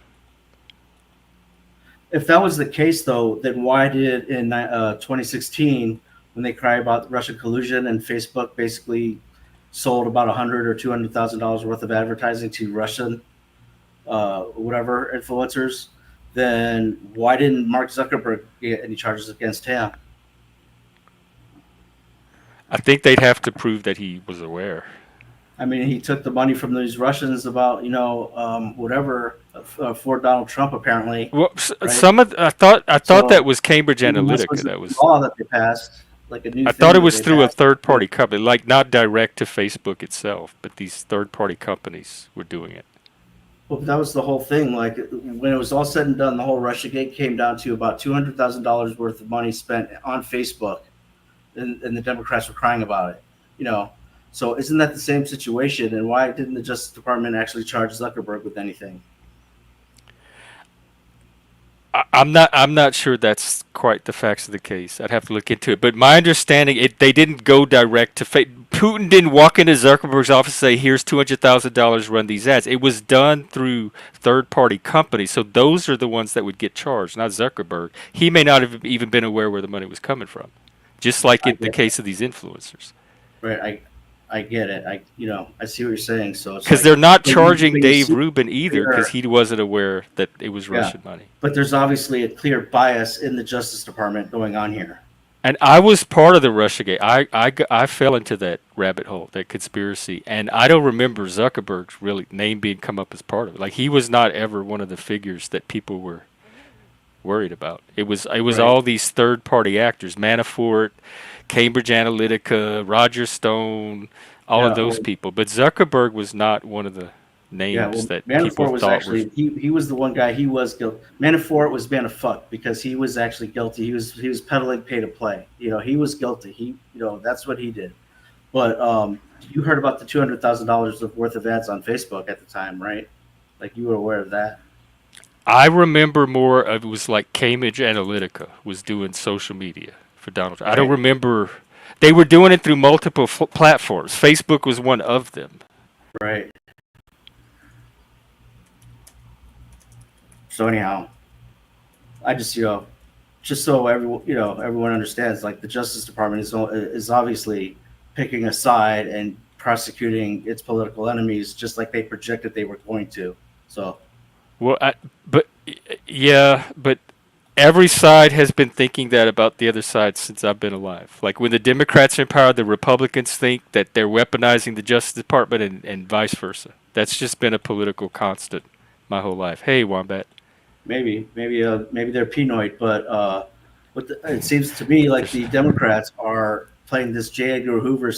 If that was the case, though, then why did in 2016, when they cried about Russian collusion and Facebook basically sold about $100,000 or $200,000 worth of advertising to Russian, whatever influencers, then why didn't Mark Zuckerberg get any charges against him?
I think they'd have to prove that he was aware.
I mean, he took the money from these Russians about, whatever for Donald Trump, apparently.
Well,
Right.
some of I thought
So,
that was Cambridge
This
Analytica.
was
That
a
was.
law that they passed, like a new.
I
thing
thought it
that
was
they
through a
passed.
third-party company, like not direct to Facebook itself, but these third-party companies were doing it.
Well, that was the whole thing. Like when it was all said and done, the whole Russiagate came down to about $200,000 worth of money spent on Facebook, and the Democrats were crying about it. So isn't that the same situation? And why didn't the Justice Department actually charge Zuckerberg with anything?
I'm not sure that's quite the facts of the case. I'd have to look into it. But my understanding, they didn't go direct to Putin didn't walk into Zuckerberg's office and say, "Here's $200,000, run these ads." It was done through third-party companies. So those are the ones that would get charged, not Zuckerberg. He may not have even been aware where the money was coming from, just like in the case of these influencers.
Right. I get it. I see what you're saying. So it's
Because
like,
they're not
but you-
charging
but you
Dave
see
Rubin either,
clear-
because he wasn't aware that it was
Yeah.
Russian money.
But there's obviously a clear bias in the Justice Department going on here.
And I was part of the Russiagate. I fell into that rabbit hole, that conspiracy, and I don't remember Zuckerberg's really name being come up as part of it. Like, he was not ever one of the figures that people were worried about. It was
Right.
all these third party actors, Manafort, Cambridge Analytica, Roger Stone, all of
Yeah,
those
well-
people. But Zuckerberg was not one of the names
Yeah, well,
that
Manafort
people
was
thought
actually
were.
he was the one guy. He was guilty. Manafort was Manafuck because he was actually guilty. He was peddling pay to play. He was guilty. That's what he did. But you heard about the $200,000 worth of ads on Facebook at the time, right? Like, you were aware of that.
I remember more of, it was like Cambridge Analytica was doing social media for Donald Trump. I don't
Right.
remember. They were doing it through multiple platforms. Facebook was one of them.
Right. So anyhow, I just just so everyone understands, like, the Justice Department is obviously picking a side and prosecuting its political enemies, just like they projected they were going to. So
Well, but every side has been thinking that about the other side since I've been alive. Like, when the Democrats are in power, the Republicans think that they're weaponizing the Justice Department, and vice versa. That's just been a political constant my whole life. Hey, Wombat.
maybe they're Pinoid, but it seems to me like the Democrats are playing this J. Edgar Hoover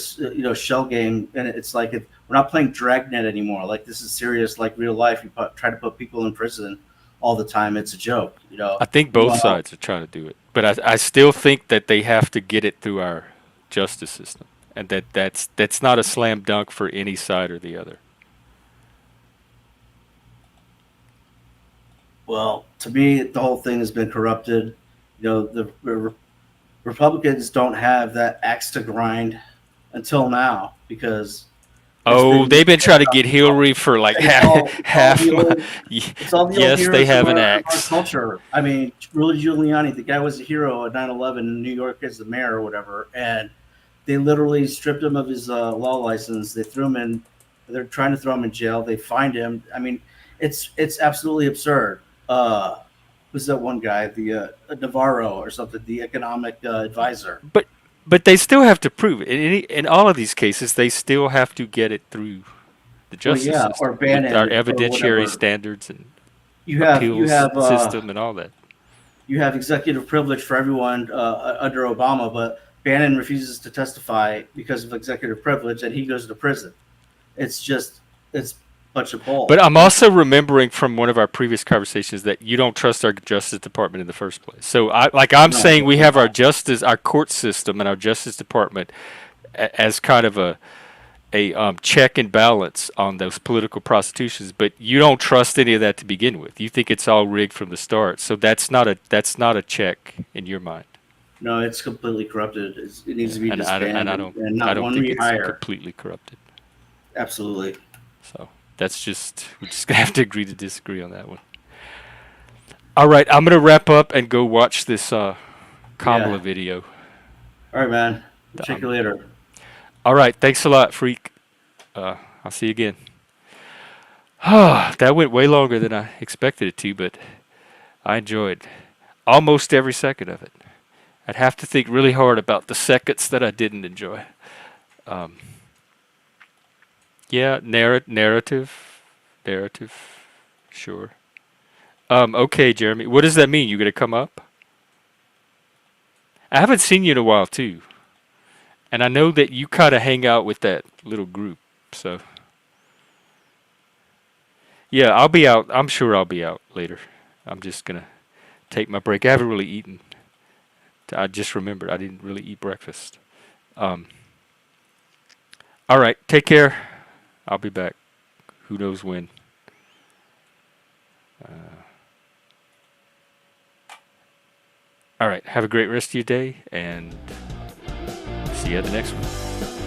shell game, and it's like we're not playing Dragnet anymore. Like, this is serious, like real life. You try to put people in prison all the time. It's a joke.
I think both
Well,
sides are trying to do it, but I still think that they have to get it through our justice system, and that's not a slam dunk for any side or the other.
Well, to me, the whole thing has been corrupted. The Republicans don't have that axe to grind until now because.
They've been trying to get Hillary for like half.
It's all the old
Yes,
heroes
they have
of
an
our
axe.
culture. I mean, Rudy Giuliani, the guy was a hero at 9/11 in New York as the mayor or whatever, and they literally stripped him of his law license. They threw him in. They're trying to throw him in jail. They fined him. I mean, it's absolutely absurd. Who's that one guy? The Navarro or something, the economic advisor.
But they still have to prove it. In all of these cases, they still have to get it through the justice system,
or ban
with our
it or
evidentiary
whatever.
standards and
You have
appeals system and all that.
you have executive privilege for everyone under Obama, but Bannon refuses to testify because of executive privilege, and he goes to prison. It's a bunch of bull.
But I'm also remembering from one of our previous conversations that you don't trust our Justice Department in the first place. So I'm
No.
saying we have our court system and our Justice Department as kind of a check and balance on those political prosecutions, but you don't trust any of that to begin with. You think it's all rigged from the start. So that's not a check in your mind.
No, it's completely corrupted. It needs to be
And
disbanded.
I
and
don't
not one
think it's
rehire.
completely corrupted.
Absolutely.
So we're just gonna have to agree to disagree on that one. All right, I'm gonna wrap up and go watch this Kamala
Yeah.
video.
All right, man. Check you later.
All right, thanks a lot, freak. I'll see you again. That went way longer than I expected it to, but I enjoyed almost every second of it. I'd have to think really hard about the seconds that I didn't enjoy. Yeah, narrative, sure. Okay, Jeremy, what does that mean? You gonna come up? I haven't seen you in a while too, and I know that you kind of hang out with that little group. So, yeah, I'll be out. I'm sure I'll be out later. I'm just gonna take my break. I haven't really eaten. I just remembered I didn't really eat breakfast. All right, take care. I'll be back. Who knows when? All right. Have a great rest of your day, and see you at the next one.